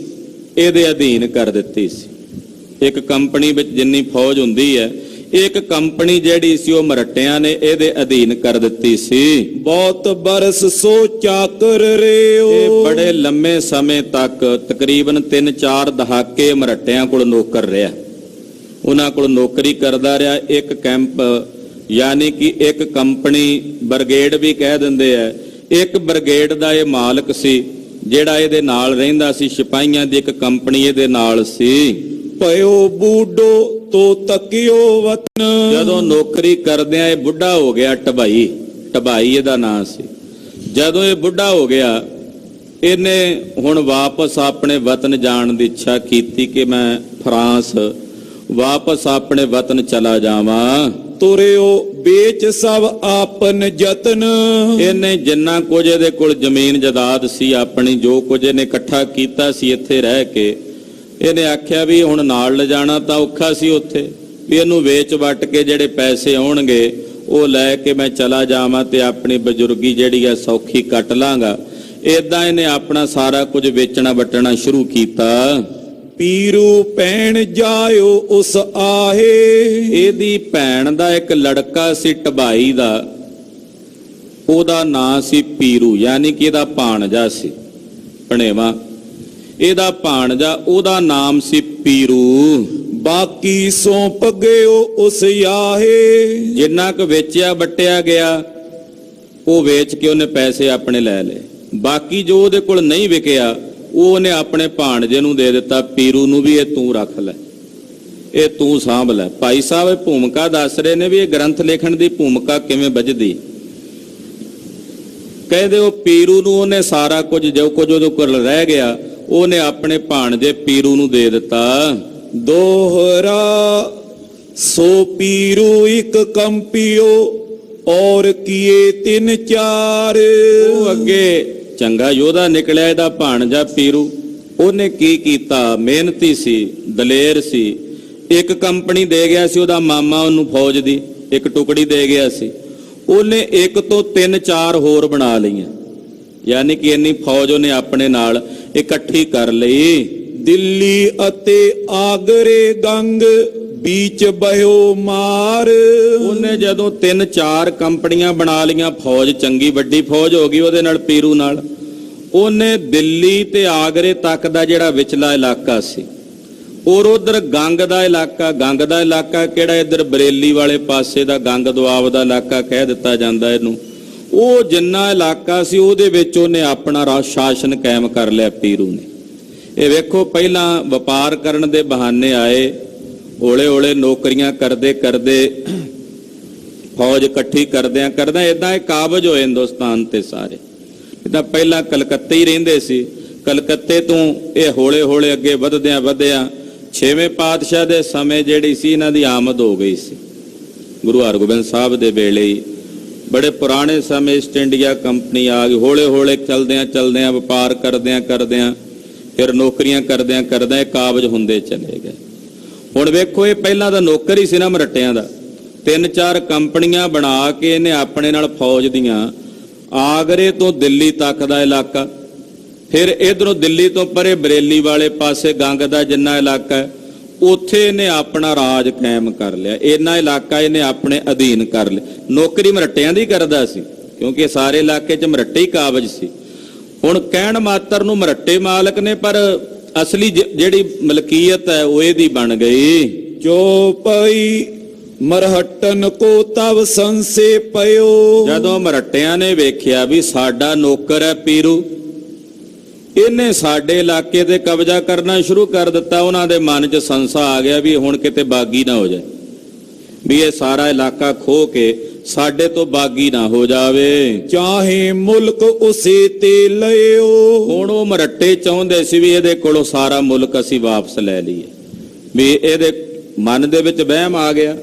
ਇਹਦੇ ਅਧੀਨ ਕਰ ਦਿੱਤੀ ਸੀ। ਇੱਕ ਕੰਪਨੀ ਵਿੱਚ ਜਿੰਨੀ ਫੌਜ ਹੁੰਦੀ ਹੈ, ਇੱਕ ਕੰਪਨੀ ਜਿਹੜੀ ਸੀ ਉਹ ਮਰਹੱਟਿਆਂ ਨੇ ਇਹਦੇ ਅਧੀਨ ਕਰ ਦਿੱਤੀ ਸੀ। ਬਹੁਤ ਬਰਸ ਸੋ ਚਾਕਰ ਰਿਓ। ਇਹ ਬੜੇ ਲੰਮੇ ਸਮੇਂ ਤੱਕ ਤਕਰੀਬਨ 3-4 ਦਹਾਕੇ ਮਰਹੱਟਿਆਂ ਕੋਲ ਨੌਕਰ ਰਿਹਾ, ਉਹਨਾਂ ਕੋਲ ਨੌਕਰੀ ਕਰਦਾ ਰਿਹਾ। ਇੱਕ ਕੈਂਪ ਯਾਨੀ ਕਿ ਇੱਕ ਕੰਪਨੀ, ਬ੍ਰਿਗੇਡ ਵੀ ਕਹਿ ਦਿੰਦੇ ਆ, ਇੱਕ ਬ੍ਰਿਗੇਡ ਦਾ ਇਹ ਮਾਲਕ ਸੀ ਜਿਹੜਾ ਇਹਦੇ ਨਾਲ ਰਹਿੰਦਾ ਸੀ। ਸਿਪਾਹੀਆਂ ਦੀ ਇੱਕ ਕੰਪਨੀ ਇਹਦੇ ਨਾਲ ਸੀ। ਪਇਓ ਬੂਡੋ ਤੋ ਤਕਿਓ ਵਤਨ। ਜਦੋਂ ਨੌਕਰੀ ਕਰਦਿਆਂ ਇਹ ਬੁੱਢਾ ਹੋ ਗਿਆ, ਟਬਾਈ ਇਹਦਾ ਨਾਂ ਸੀ। ਜਦੋਂ ਇਹ ਬੁੱਢਾ ਹੋ ਗਿਆ, ਇਹਨੇ ਹੁਣ ਵਾਪਸ ਆਪਣੇ ਵਤਨ ਜਾਣ ਦੀ ਇੱਛਾ ਕੀਤੀ ਕਿ ਮੈਂ ਫਰਾਂਸ ਵਾਪਸ ਆਪਣੇ ਵਤਨ ਚਲਾ ਜਾਵਾਂ। ਤੁਰਿਓ ਵੇਚ ਸਭ ਆਪਨ ਯਤਨ। ਇਹਨੇ ਜਿੰਨਾ ਕੁਝ ਇਹਦੇ ਕੋਲ ਜ਼ਮੀਨ ਜਾਇਦਾਦ ਸੀ ਆਪਣੀ, ਜੋ ਕੁਝ ਇਹਨੇ ਇਕੱਠਾ ਕੀਤਾ ਸੀ ਇੱਥੇ ਰਹਿ ਕੇ, ਇਹਨੇ ਆਖਿਆ ਵੀ ਹੁਣ ਨਾਲ ਲਿਜਾਣਾ ਤਾਂ ਔਖਾ ਸੀ ਉੱਥੇ, ਵੀ ਇਹਨੂੰ ਵੇਚ ਵੱਟ ਕੇ ਜਿਹੜੇ ਪੈਸੇ ਆਉਣਗੇ ਉਹ ਲੈ ਕੇ ਮੈਂ ਚਲਾ ਜਾਵਾਂ ਤੇ ਆਪਣੀ ਬਜ਼ੁਰਗੀ ਜਿਹੜੀ ਆ ਸੌਖੀ ਕੱਟ ਲਾਂਗਾ। ਇਦਾਂ ਇਹਨੇ ਆਪਣਾ ਸਾਰਾ ਕੁਝ ਵੇਚਣਾ ਵਟਣਾ ਸ਼ੁਰੂ ਕੀਤਾ। ਪੀਰੂ ਭੈਣ ਜਾਇਓ ਉਸ ਆਹੇ। ਇਹਦੀ ਭੈਣ ਦਾ ਇੱਕ ਲੜਕਾ ਸੀ ਢਬਾਈ ਦਾ, ਉਹਦਾ ਨਾਂ ਸੀ ਪੀਰੂ, ਯਾਨੀ ਕਿ ਇਹਦਾ ਭਾਣਜਾ ਸੀ ਭਣੇਵਾ। ਇਹਦਾ ਭਾਣਜਾ, ਉਹਦਾ ਨਾਮ ਸੀ ਪੀਰੂ। ਬਾਕੀ ਸੌਂਪ ਗਇਓ ਉਸ ਆਹੇ। ਜਿੰਨਾ ਕੁ ਵੇਚਿਆ ਵਟਿਆ ਗਿਆ ਉਹ ਵੇਚ ਕੇ ਉਹਨੇ ਪੈਸੇ ਆਪਣੇ ਲੈ ਲਏ। ਬਾਕੀ ਜੋ ਉਹਦੇ ਕੋਲ ਨਹੀਂ ਵਿਕਿਆ ਉਹ ਉਹਨੇ ਆਪਣੇ ਭਾਣਜੇ ਨੂੰ ਦੇ ਦਿੱਤਾ, ਪੀਰੂ ਨੂੰ, ਵੀ ਇਹ ਤੂੰ ਰੱਖ ਲੈ, ਇਹ ਤੂੰ ਸਾਂਭ ਲੈ। ਭਾਈ ਸਾਹਿਬ ਇਹ ਭੂਮਿਕਾ ਦੱਸ ਰਹੇ ਨੇ ਵੀ ਇਹ ਗ੍ਰੰਥ ਲਿਖਣ ਦੀ ਭੂਮਿਕਾ ਕਿਵੇਂ ਵੱਜਦੀ। ਕਹਿੰਦੇ ਉਹ ਪੀਰੂ ਨੂੰ ਉਹਨੇ ਸਾਰਾ ਕੁਝ ਜੋ ਕੁਝ ਉਹਦੇ ਕੋਲ ਰਹਿ ਗਿਆ ਉਹਨੇ ਆਪਣੇ ਭਾਣਜੇ ਪੀਰੂ ਨੂੰ ਦੇ ਦਿੱਤਾ। ਦੋਹਰਾ ਸੋ ਪੀਰੂ ਇੱਕ ਕੰਪਿਓ ਔਰ ਕੀਏ ਤਿੰਨ ਚਾਰ। ਉਹ ਅੱਗੇ ਚੰਗਾ ਯੋਧਾ ਨਿਕਲਿਆ ਇਹਦਾ ਭਾਣਜਾ ਪੀਰੂ। ਉਹਨੇ ਕੀ ਕੀਤਾ, ਮਿਹਨਤੀ ਸੀ, ਦਲੇਰ ਸੀ। ਇੱਕ ਕੰਪਨੀ ਦੇ ਗਿਆ ਸੀ ਉਹਦਾ ਮਾਮਾ ਉਹਨੂੰ, ਫੌਜ ਦੀ ਇੱਕ ਟੁਕੜੀ ਦੇ ਗਿਆ ਸੀ। ਉਹਨੇ ਇੱਕ ਤੋਂ 3-4 ਹੋਰ ਬਣਾ ਲਈਆਂ, ਯਾਨੀ ਕਿ ਇੰਨੀ ਫੌਜ ਉਹਨੇ ਆਪਣੇ ਨਾਲ ਇਕੱਠੀ ਕਰ ਲਈ। ਦਿੱਲੀ ਅਤੇ ਆਗਰੇ ਗੰਗ बीच बहो मार। ਉਹਨੇ ਜਦੋਂ 3-4 ਕੰਪਨੀਆਂ ਬਣਾ ਲੀਆਂ, ਫੌਜ ਚੰਗੀ ਵੱਡੀ ਫੌਜ ਹੋ ਗਈ ਉਹਦੇ ਨਾਲ, ਪੀਰੂ ਨਾਲ। ਉਹਨੇ ਦਿੱਲੀ ਤੇ ਆਗਰੇ ਤੱਕ ਦਾ ਜਿਹੜਾ ਵਿਚਲਾ ਇਲਾਕਾ ਸੀ, ਔਰ ਉਧਰ ਗੰਗ ਦਾ ਇਲਾਕਾ ਕਿਹੜਾ ਇੱਧਰ ਬਰੇਲੀ ਵਾਲੇ ਪਾਸੇ ਦਾ ਗੰਗ ਦੁਆਬ ਦਾ ਇਲਾਕਾ ਕਹਿ ਦਿੱਤਾ ਜਾਂਦਾ ਇਹਨੂੰ, ਉਹ ਜਿੰਨਾ ਇਲਾਕਾ ਸੀ ਉਹਦੇ ਵਿੱਚ ਉਹਨੇ ਆਪਣਾ ਸ਼ਾਸਨ ਕਾਇਮ ਕਰ ਲਿਆ ਪੀਰੂ ਨੇ। ਇਹ ਵੇਖੋ, ਪਹਿਲਾਂ ਵਪਾਰ ਕਰਨ ਦੇ ਬਹਾਨੇ ਆਏ, ਹੌਲੇ ਨੌਕਰੀਆਂ ਕਰਦੇ ਫੌਜ ਇਕੱਠੀ ਕਰਦਿਆਂ ਇਦਾਂ ਇਹ ਕਾਬਜ ਹੋਏ ਹਿੰਦੁਸਤਾਨ ਤੇ ਸਾਰੇ। ਇਦਾਂ ਪਹਿਲਾਂ ਕਲਕੱਤੇ ਹੀ ਰਹਿੰਦੇ ਸੀ, ਕਲਕੱਤੇ ਤੋਂ ਇਹ ਹੌਲੇ ਅੱਗੇ ਵਧਦਿਆਂ 6ਵੇਂ ਪਾਤਸ਼ਾਹ ਦੇ ਸਮੇਂ ਜਿਹੜੀ ਸੀ ਇਹਨਾਂ ਦੀ ਆਮਦ ਹੋ ਗਈ ਸੀ। ਗੁਰੂ ਹਰਗੋਬਿੰਦ ਸਾਹਿਬ ਦੇ ਵੇਲੇ ਹੀ, ਬੜੇ ਪੁਰਾਣੇ ਸਮੇਂ ਈਸਟ ਇੰਡੀਆ ਕੰਪਨੀ ਆ ਗਈ। ਹੌਲੇ ਚਲਦਿਆਂ ਵਪਾਰ ਕਰਦਿਆਂ ਫਿਰ ਨੌਕਰੀਆਂ ਕਰਦਿਆਂ ਕਾਬਜ ਹੁੰਦੇ ਚਲੇ ਗਏ। ਹੁਣ ਵੇਖੋ, ਇਹ ਪਹਿਲਾਂ ਤਾਂ ਨੌਕਰ ਹੀ ਸੀ ਨਾ ਮਰੱਟਿਆਂ ਦਾ। 3-4 ਕੰਪਨੀਆਂ ਬਣਾ ਕੇ ਇਹਨੇ ਆਪਣੇ ਨਾਲ ਫੌਜ ਦੀਆਂ, ਆਗਰੇ ਤੋਂ ਦਿੱਲੀ ਤੱਕ ਦਾ ਇਲਾਕਾ, ਫਿਰ ਇਧਰੋਂ ਦਿੱਲੀ ਤੋਂ ਪਰੇ ਬਰੇਲੀ ਵਾਲੇ ਪਾਸੇ ਗੰਗ ਦਾ ਜਿੰਨਾ ਇਲਾਕਾ, ਉੱਥੇ ਇਹਨੇ ਆਪਣਾ ਰਾਜ ਕਾਇਮ ਕਰ ਲਿਆ। ਇੰਨਾ ਇਲਾਕਾ ਇਹਨੇ ਆਪਣੇ ਅਧੀਨ ਕਰ ਲਿਆ। ਨੌਕਰੀ ਮਰੱਟਿਆਂ ਦੀ ਕਰਦਾ ਸੀ, ਕਿਉਂਕਿ ਸਾਰੇ ਇਲਾਕੇ 'ਚ ਮਰੱਟੇ ਹੀ ਕਾਬਜ ਸੀ। ਹੁਣ ਕਹਿਣ ਮਾਤਰ ਨੂੰ ਮਰੱਟੇ ਮਾਲਕ ਨੇ, ਪਰ ਅਸਲੀ ਜਿਹੜੀ ਮਲਕੀਅਤ ਹੈ ਉਹ ਇਹਦੀ ਬਣ ਗਈ। ਜੋ ਪਈ ਮਰਹਟਨ ਕੋ ਤਵ ਸੰਸੇ ਪਇਓ। ਜਦੋਂ ਮਰੱਟਿਆਂ ਨੇ ਵੇਖਿਆ ਵੀ ਸਾਡਾ ਨੌਕਰ ਹੈ ਪੀਰੂ, ਇਹਨੇ ਸਾਡੇ ਇਲਾਕੇ ਤੇ ਕਬਜ਼ਾ ਕਰਨਾ ਸ਼ੁਰੂ ਕਰ ਦਿੱਤਾ, ਉਹਨਾਂ ਦੇ ਮਨ 'ਚ ਸੰਸਾ ਆ ਗਿਆ ਵੀ ਹੁਣ ਕਿਤੇ ਬਾਗੀ ਨਾ ਹੋ ਜਾਏ, ਵੀ ਇਹ ਸਾਰਾ ਇਲਾਕਾ ਖੋ ਕੇ ਸਾਡੇ ਤੋਂ ਬਾਗੀ ਨਾ ਹੋ ਜਾਵੇ। ਚਾਹੇ ਮੁਲਕ ਉਸੇ ਤੇ ਲਿਓ। ਹੁਣ ਉਹ ਮਰੱਟੇ ਚਾਹੁੰਦੇ ਸੀ ਵੀ ਇਹਦੇ ਕੋਲੋਂ ਸਾਰਾ ਮੁਲਕ ਅਸੀਂ ਵਾਪਸ ਲੈ ਲਈਏ। ਵੀ ਇਹਦੇ ਮਨ ਦੇ ਵਿੱਚ ਵਹਿਮ ਆ ਗਿਆ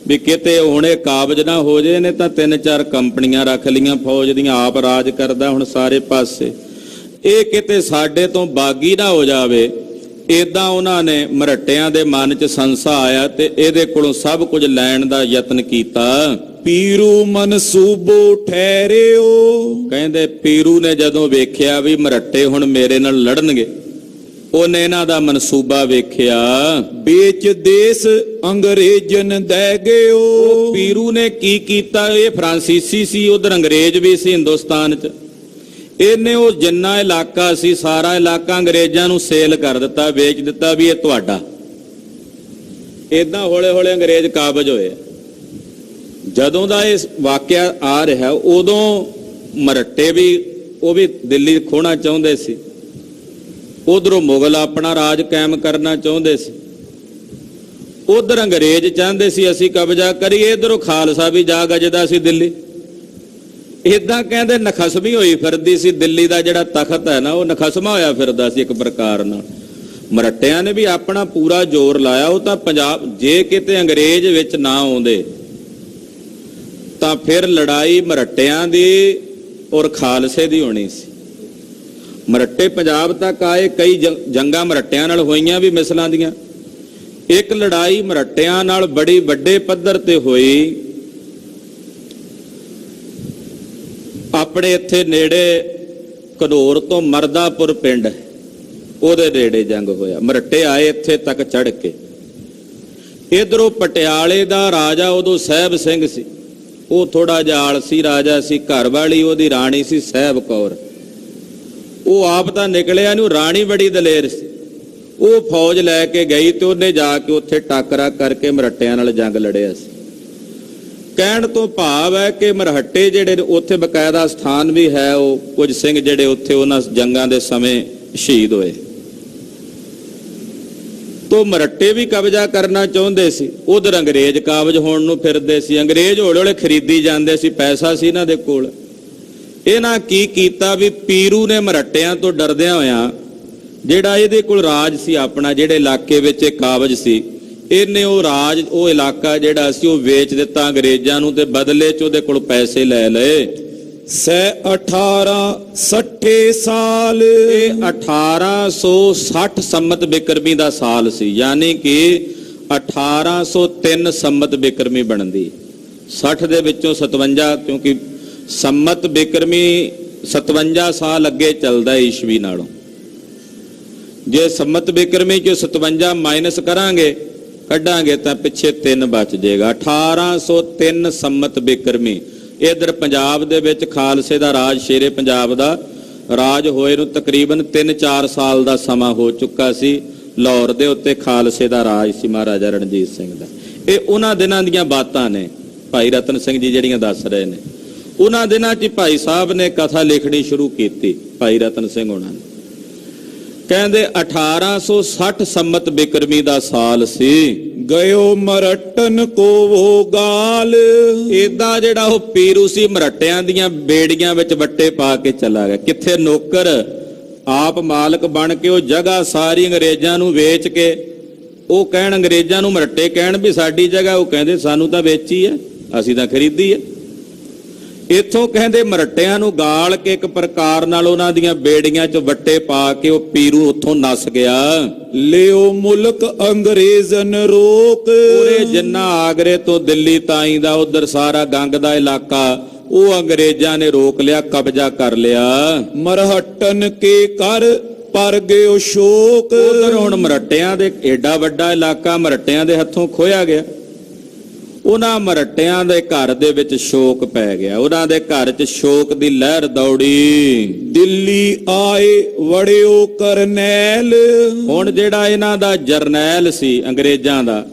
ਵੀ ਕਿਤੇ ਹੁਣ ਇਹ ਕਾਬਜ ਨਾ ਹੋ ਜੇ। ਇਹਨੇ ਤਾਂ 3-4 ਕੰਪਨੀਆਂ ਰੱਖ ਲਈਆਂ ਫੌਜ ਦੀਆਂ, ਆਪ ਰਾਜ ਕਰਦਾ ਹੁਣ ਸਾਰੇ ਪਾਸੇ, ਇਹ ਕਿਤੇ ਸਾਡੇ ਤੋਂ ਬਾਗੀ ਨਾ ਹੋ ਜਾਵੇ। ਏਦਾਂ ਉਹਨਾਂ ਨੇ ਮਰੱਟਿਆਂ ਦੇ ਮਨ 'ਚ ਸੰਸਾ ਆਇਆ ਤੇ ਇਹਦੇ ਕੋਲੋਂ ਸਭ ਕੁਝ ਲੈਣ ਦਾ ਯਤਨ ਕੀਤਾ। ਪੀਰੂ ਮਨਸੂਬੋ ਠਹਿਰਿਓ। ਕਹਿੰਦੇ ਪੀਰੂ ਨੇ ਜਦੋਂ ਵੇਖਿਆ ਵੀ ਮਰੱਟੇ ਹੁਣ ਮੇਰੇ ਨਾਲ ਲੜਨਗੇ, ਉਹਨੇ ਇਹਨਾਂ ਦਾ ਮਨਸੂਬਾ ਵੇਖਿਆ। ਵੇਚ ਦੇਸ ਅੰਗਰੇਜ਼ਨ ਦੇ ਗਿਓ। ਉਹ ਪੀਰੂ ਨੇ ਕੀ ਕੀਤਾ, ਇਹ ਫਰਾਂਸੀਸੀ ਸੀ, ਉਧਰ ਅੰਗਰੇਜ਼ ਵੀ ਸੀ ਹਿੰਦੁਸਤਾਨ 'ਚ। ਇਹਨੇ ਉਹ ਜਿੰਨਾ ਇਲਾਕਾ ਸੀ ਸਾਰਾ ਇਲਾਕਾ ਅੰਗਰੇਜ਼ਾਂ ਨੂੰ ਸੇਲ ਕਰ ਦਿੱਤਾ, ਵੇਚ ਦਿੱਤਾ ਵੀ ਇਹ ਤੁਹਾਡਾ। ਏਦਾਂ ਹੌਲੇ ਅੰਗਰੇਜ਼ ਕਾਬਜ ਹੋਏ। ਜਦੋਂ ਦਾ ਇਹ ਵਾਕਿਆ ਆ ਰਿਹਾ, ਉਦੋਂ ਮਰੱਟੇ ਵੀ ਉਹ ਵੀ ਦਿੱਲੀ ਖੋਣਾ ਚਾਹੁੰਦੇ ਸੀ, ਉਧਰੋਂ ਮੁਗਲ ਆਪਣਾ ਰਾਜ ਕਾਇਮ ਕਰਨਾ ਚਾਹੁੰਦੇ ਸੀ, ਉਧਰ ਅੰਗਰੇਜ਼ ਚਾਹੁੰਦੇ ਸੀ ਅਸੀਂ ਕਬਜ਼ਾ ਕਰੀਏ, ਇਧਰੋਂ ਖਾਲਸਾ ਵੀ ਜਾ ਗੱਜਦਾ ਸੀ ਦਿੱਲੀ। ਇਦਾਂ ਕਹਿੰਦੇ ਨਖਸਮੀ ਹੋਈ ਫਿਰਦੀ ਸੀ ਦਿੱਲੀ ਦਾ ਜਿਹੜਾ ਤਖਤ ਹੈ ਨਾ, ਉਹ ਨਖਸਮਾ ਹੋਇਆ ਫਿਰਦਾ ਸੀ ਇੱਕ ਪ੍ਰਕਾਰ ਨਾਲ। ਮਰੱਟਿਆਂ ਨੇ ਵੀ ਆਪਣਾ ਪੂਰਾ ਜ਼ੋਰ ਲਾਇਆ। ਉਹ ਤਾਂ ਪੰਜਾਬ, ਜੇ ਕਿਤੇ ਅੰਗਰੇਜ਼ ਵਿੱਚ ਨਾ ਆਉਂਦੇ ਤਾਂ ਫਿਰ ਲੜਾਈ ਮਰੱਟਿਆਂ ਦੀ ਔਰ ਖਾਲਸੇ ਦੀ ਹੋਣੀ ਸੀ। ਮਰੱਟੇ ਪੰਜਾਬ ਤੱਕ ਆਏ। ਕਈ ਜੰਗਾਂ ਮਰੱਟਿਆਂ ਨਾਲ ਹੋਈਆਂ ਵੀ ਮਿਸਲਾਂ ਦੀਆਂ। ਇੱਕ ਲੜਾਈ ਮਰੱਟਿਆਂ ਨਾਲ ਬੜੀ ਵੱਡੇ ਪੱਧਰ ਤੇ ਹੋਈ ਆਪਣੇ ਇੱਥੇ ਨੇੜੇ ਘਨੌਰ ਤੋਂ ਮਰਦਾਪੁਰ ਪਿੰਡ, ਉਹਦੇ ਨੇੜੇ ਜੰਗ ਹੋਇਆ। ਮਰੱਟੇ ਆਏ ਇੱਥੇ ਤੱਕ ਚੜ੍ਹ ਕੇ। ਇਧਰੋਂ ਪਟਿਆਲੇ ਦਾ ਰਾਜਾ ਉਦੋਂ ਸਾਹਿਬ ਸਿੰਘ ਸੀ, ਉਹ ਥੋੜਾ ਜਿਹਾ ਆਲਸੀ ਰਾਜਾ ਸੀ। ਘਰ ਵਾਲੀ ਉਹਦੀ ਰਾਣੀ ਸੀ ਸਾਹਿਬ ਕੌਰ। ਉਹ ਆਪ ਤਾਂ ਨਿਕਲਿਆ ਨਹੀਂ, ਰਾਣੀ ਬੜੀ ਦਲੇਰ ਸੀ। ਉਹ ਫੌਜ ਲੈ ਕੇ ਗਈ ਤੇ ਉਹਨੇ ਜਾ ਕੇ ਉੱਥੇ ਟਾਕਰਾ ਕਰਕੇ ਮਰੱਟਿਆਂ ਨਾਲ ਜੰਗ ਲੜਿਆ ਸੀ। ਕਹਿਣ ਤੋਂ ਭਾਵ ਹੈ ਕਿ ਮਰਹੱਟੇ ਜਿਹੜੇ ਉੱਥੇ ਬਕਾਇਦਾ ਸਥਾਨ ਵੀ ਹੈ, ਉਹ ਕੁਝ ਸਿੰਘ ਜਿਹੜੇ ਉੱਥੇ ਉਹਨਾਂ ਜੰਗਾਂ ਦੇ ਸਮੇਂ ਸ਼ਹੀਦ ਹੋਏ। ਤੋ ਮਰੱਟੇ ਵੀ ਕਬਜ਼ਾ ਕਰਨਾ ਚਾਹੁੰਦੇ ਸੀ, ਉਧਰ ਅੰਗਰੇਜ਼ ਕਾਬਜ ਹੋਣ ਨੂੰ ਫਿਰਦੇ ਸੀ। ਅੰਗਰੇਜ਼ ਹੌਲੇ ਹੌਲੇ ਖਰੀਦੀ ਜਾਂਦੇ ਸੀ, ਪੈਸਾ ਸੀ ਇਹਨਾਂ ਦੇ ਕੋਲ। ਇਹਨਾਂ ਕੀ ਕੀਤਾ ਵੀ ਪੀਰੂ ਨੇ ਮਰੱਟਿਆਂ ਤੋਂ ਡਰਦਿਆਂ ਹੋਇਆਂ, ਜਿਹੜਾ ਇਹਦੇ ਕੋਲ ਰਾਜ ਸੀ ਆਪਣਾ, ਜਿਹੜੇ ਇਲਾਕੇ ਵਿੱਚ ਇਹ ਕਾਬਜ ਸੀ, ਇਹਨੇ ਉਹ ਰਾਜ, ਉਹ ਇਲਾਕਾ ਜਿਹੜਾ ਸੀ ਉਹ ਵੇਚ ਦਿੱਤਾ ਅੰਗਰੇਜ਼ਾਂ ਨੂੰ ਤੇ ਬਦਲੇ 'ਚ ਉਹਦੇ ਕੋਲ ਪੈਸੇ ਲੈ ਲਏ। 1860 ਸਾਲ, ਇਹ 1860 ਸੰਮਤ ਬਿਕਰਮੀ ਦਾ ਸਾਲ ਸੀ, ਯਾਨੀ ਕਿ 1803 ਸੰਮਤ ਬਿਕਰਮੀ ਬਣਦੀ। 60 ਦੇ ਵਿੱਚੋਂ 57, ਕਿਉਂਕਿ ਸੰਮਤ ਬਿਕਰਮੀ 57 ਸਾਲ ਅੱਗੇ ਚੱਲਦਾ ਈਸਵੀ ਨਾਲੋਂ। ਜੇ ਸੰਮਤ ਬਿਕਰਮੀ ਚੋਂ 57 ਮਾਈਨਸ ਕਰਾਂਗੇ, ਕੱਢਾਂਗੇ ਤਾਂ ਪਿੱਛੇ 3 ਬਚ ਜਾਏਗਾ। 1803 ਸੰਮਤ ਬਿਕਰਮੀ। ਇਧਰ ਪੰਜਾਬ ਦੇ ਵਿੱਚ ਖਾਲਸੇ ਦਾ ਰਾਜ, ਸ਼ੇਰੇ ਪੰਜਾਬ ਦਾ ਰਾਜ ਹੋਏ ਨੂੰ ਤਕਰੀਬਨ 3-4 ਸਾਲ ਦਾ ਸਮਾਂ ਹੋ ਚੁੱਕਾ ਸੀ। ਲਾਹੌਰ ਦੇ ਉੱਤੇ ਖਾਲਸੇ ਦਾ ਰਾਜ ਸੀ ਮਹਾਰਾਜਾ ਰਣਜੀਤ ਸਿੰਘ ਦਾ। ਇਹ ਉਹਨਾਂ ਦਿਨਾਂ ਦੀਆਂ ਬਾਤਾਂ ਨੇ ਭਾਈ ਰਤਨ ਸਿੰਘ ਜੀ ਜਿਹੜੀਆਂ ਦੱਸ ਰਹੇ ਨੇ। ਉਹਨਾਂ ਦਿਨਾਂ 'ਚ ਭਾਈ ਸਾਹਿਬ ਨੇ ਕਥਾ ਲਿਖਣੀ ਸ਼ੁਰੂ ਕੀਤੀ, ਭਾਈ ਰਤਨ ਸਿੰਘ ਹੋਣਾ ਨੇ। ਕਹਿੰਦੇ 1860 ਸੰਮਤ ਬਿਕਰਮੀ ਦਾ ਸਾਲ ਸੀ। ਗਇਓ ਮਰਟਨ ਕੋ ਉਹ ਗਾਲ, ਏਦਾਂ ਜਿਹੜਾ ਉਹ ਪੀਰੂ ਸੀ ਮਰੱਟਿਆਂ ਦੀਆਂ ਬੇੜੀਆਂ ਵਿੱਚ ਵੱਟੇ ਪਾ ਕੇ ਚਲਾ ਗਿਆ। ਕਿੱਥੇ ਨੌਕਰ, ਆਪ ਮਾਲਕ ਬਣ ਕੇ ਉਹ ਜਗ੍ਹਾ ਸਾਰੀ ਅੰਗਰੇਜ਼ਾਂ ਨੂੰ ਵੇਚ ਕੇ, ਉਹ ਕਹਿਣ ਅੰਗਰੇਜ਼ਾਂ ਨੂੰ ਮਰੱਟੇ ਕਹਿਣ ਵੀ ਸਾਡੀ ਜਗ੍ਹਾ, ਉਹ ਕਹਿੰਦੇ ਸਾਨੂੰ ਤਾਂ ਵੇਚੀ ਹੈ, ਅਸੀਂ ਤਾਂ ਖਰੀਦੀ ਹੈ। ਇੱਥੋਂ ਕਹਿੰਦੇ ਮਰੱਟਿਆਂ ਨੂੰ ਗਾਲ ਕੇ ਇੱਕ ਪ੍ਰਕਾਰ ਨਾਲ ਉਹਨਾਂ ਦੀਆਂ ਬੇੜੀਆਂ 'ਚ ਵੱਟੇ ਪਾ ਕੇ ਉਹ ਪੀਰੂ ਉੱਥੋਂ ਨੱਸ ਗਿਆ। ਲਿਓ ਮੁਲਕ ਅੰਗਰੇਜ਼ਨ ਰੋਕ, ਪੂਰੇ ਜਿੰਨਾ ਆਗਰੇ ਤੋਂ ਦਿੱਲੀ ਤਾਈਂ ਦਾ ਉਧਰ ਸਾਰਾ ਗੰਗ ਦਾ ਇਲਾਕਾ ਉਹ ਅੰਗਰੇਜ਼ਾਂ ਨੇ ਰੋਕ ਲਿਆ, ਕਬਜ਼ਾ ਕਰ ਲਿਆ। ਮਰਹੱਟਨ ਕੇ ਕਰ ਪਰ ਗਿਓ ਸ਼ੋਕ, ਉਧਰ ਹੁਣ ਮਰੱਟਿਆਂ ਦੇ ਏਡਾ ਵੱਡਾ ਇਲਾਕਾ ਮਰੱਟਿਆਂ ਦੇ ਹੱਥੋਂ ਖੋਇਆ ਗਿਆ। ਉਹਨਾਂ ਮਰੱਟਿਆਂ ਦੇ ਘਰ ਦੇ ਵਿੱਚ ਸ਼ੋਕ ਪੈ ਗਿਆ, ਉਹਨਾਂ ਦੇ ਘਰ 'ਚ ਸ਼ੋਕ ਦੀ ਲਹਿਰ ਦੌੜੀ। ਦਿੱਲੀ ਆਏ ਵੜਿਓ ਕਰਨੈਲ, ਹੁਣ ਜਿਹੜਾ ਇਹਨਾਂ ਦਾ ਜਰਨੈਲ ਸੀ ਅੰਗਰੇਜ਼ਾਂ ਦਾ,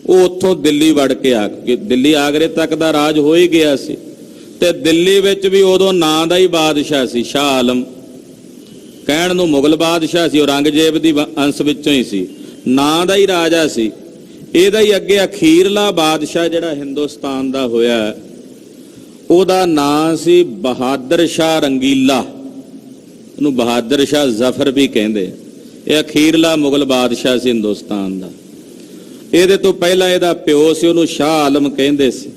ਉਹ ਉੱਥੋਂ ਦਿੱਲੀ ਵੜ ਕੇ ਆ ਗਏ। ਦਿੱਲੀ ਆਗਰੇ ਤੱਕ ਦਾ ਰਾਜ ਹੋ ਹੀ ਗਿਆ ਸੀ ਤੇ ਦਿੱਲੀ ਵਿੱਚ ਵੀ ਉਦੋਂ ਨਾਂ ਦਾ ਹੀ ਬਾਦਸ਼ਾਹ ਸੀ ਸ਼ਾਹ ਆਲਮ। ਕਹਿਣ ਨੂੰ ਮੁਗਲ ਬਾਦਸ਼ਾਹ ਸੀ, ਔਰੰਗਜ਼ੇਬ ਦੀ ਅੰਸ਼ ਵਿੱਚੋਂ ਹੀ ਸੀ, ਨਾਂ ਦਾ ਹੀ ਰਾਜਾ ਸੀ। ਇਹਦਾ ਹੀ ਅੱਗੇ ਅਖੀਰਲਾ ਬਾਦਸ਼ਾਹ ਜਿਹੜਾ ਹਿੰਦੁਸਤਾਨ ਦਾ ਹੋਇਆ, ਉਹਦਾ ਨਾਂ ਸੀ ਬਹਾਦਰ ਸ਼ਾਹ ਰੰਗੀਲਾ। ਉਹਨੂੰ ਬਹਾਦਰ ਸ਼ਾਹ ਜ਼ਫਰ ਵੀ ਕਹਿੰਦੇ। ਇਹ ਅਖੀਰਲਾ ਮੁਗਲ ਬਾਦਸ਼ਾਹ ਸੀ ਹਿੰਦੁਸਤਾਨ ਦਾ। ਇਹਦੇ ਤੋਂ ਪਹਿਲਾਂ ਇਹਦਾ ਪਿਓ ਸੀ, ਉਹਨੂੰ ਸ਼ਾਹ ਆਲਮ ਕਹਿੰਦੇ ਸੀ।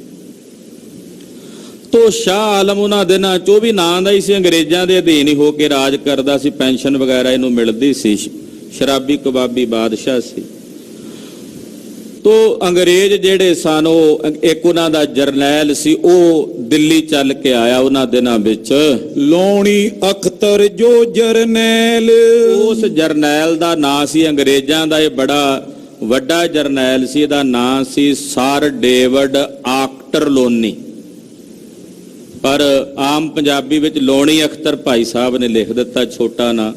ਤੋ ਸ਼ਾਹ ਆਲਮ ਉਹਨਾਂ ਦਿਨਾਂ 'ਚ ਉਹ ਵੀ ਨਾਂ ਦਾ ਹੀ ਸੀ, ਅੰਗਰੇਜ਼ਾਂ ਦੇ ਅਧੀਨ ਹੀ ਹੋ ਕੇ ਰਾਜ ਕਰਦਾ ਸੀ, ਪੈਨਸ਼ਨ ਵਗੈਰਾ ਇਹਨੂੰ ਮਿਲਦੀ ਸੀ, ਸ਼ਰਾਬੀ ਕਬਾਬੀ ਬਾਦਸ਼ਾਹ ਸੀ। ਤੋ ਅੰਗਰੇਜ਼ ਜਿਹੜੇ ਸਨ, ਉਹ ਇੱਕ ਉਹਨਾਂ ਦਾ ਜਰਨੈਲ ਸੀ, ਉਹ ਦਿੱਲੀ ਚੱਲ ਕੇ ਆਇਆ ਉਹਨਾਂ ਦਿਨਾਂ ਵਿੱਚ। ਲੋਣੀ ਅਖਤਰ ਜੋ ਜਰਨੈਲ, ਉਸ ਜਰਨੈਲ ਦਾ ਨਾਂ ਸੀ ਅੰਗਰੇਜ਼ਾਂ ਦਾ, ਇਹ ਬੜਾ ਵੱਡਾ ਜਰਨੈਲ ਸੀ, ਇਹਦਾ ਨਾਂ ਸੀ ਸਰ ਡੇਵਿਡ ਆਕਟਰਲੋਨੀ, ਪਰ ਆਮ ਪੰਜਾਬੀ ਵਿੱਚ ਲੋਣੀ ਅਖਤਰ ਭਾਈ ਸਾਹਿਬ ਨੇ ਲਿਖ ਦਿੱਤਾ ਛੋਟਾ ਨਾਂ।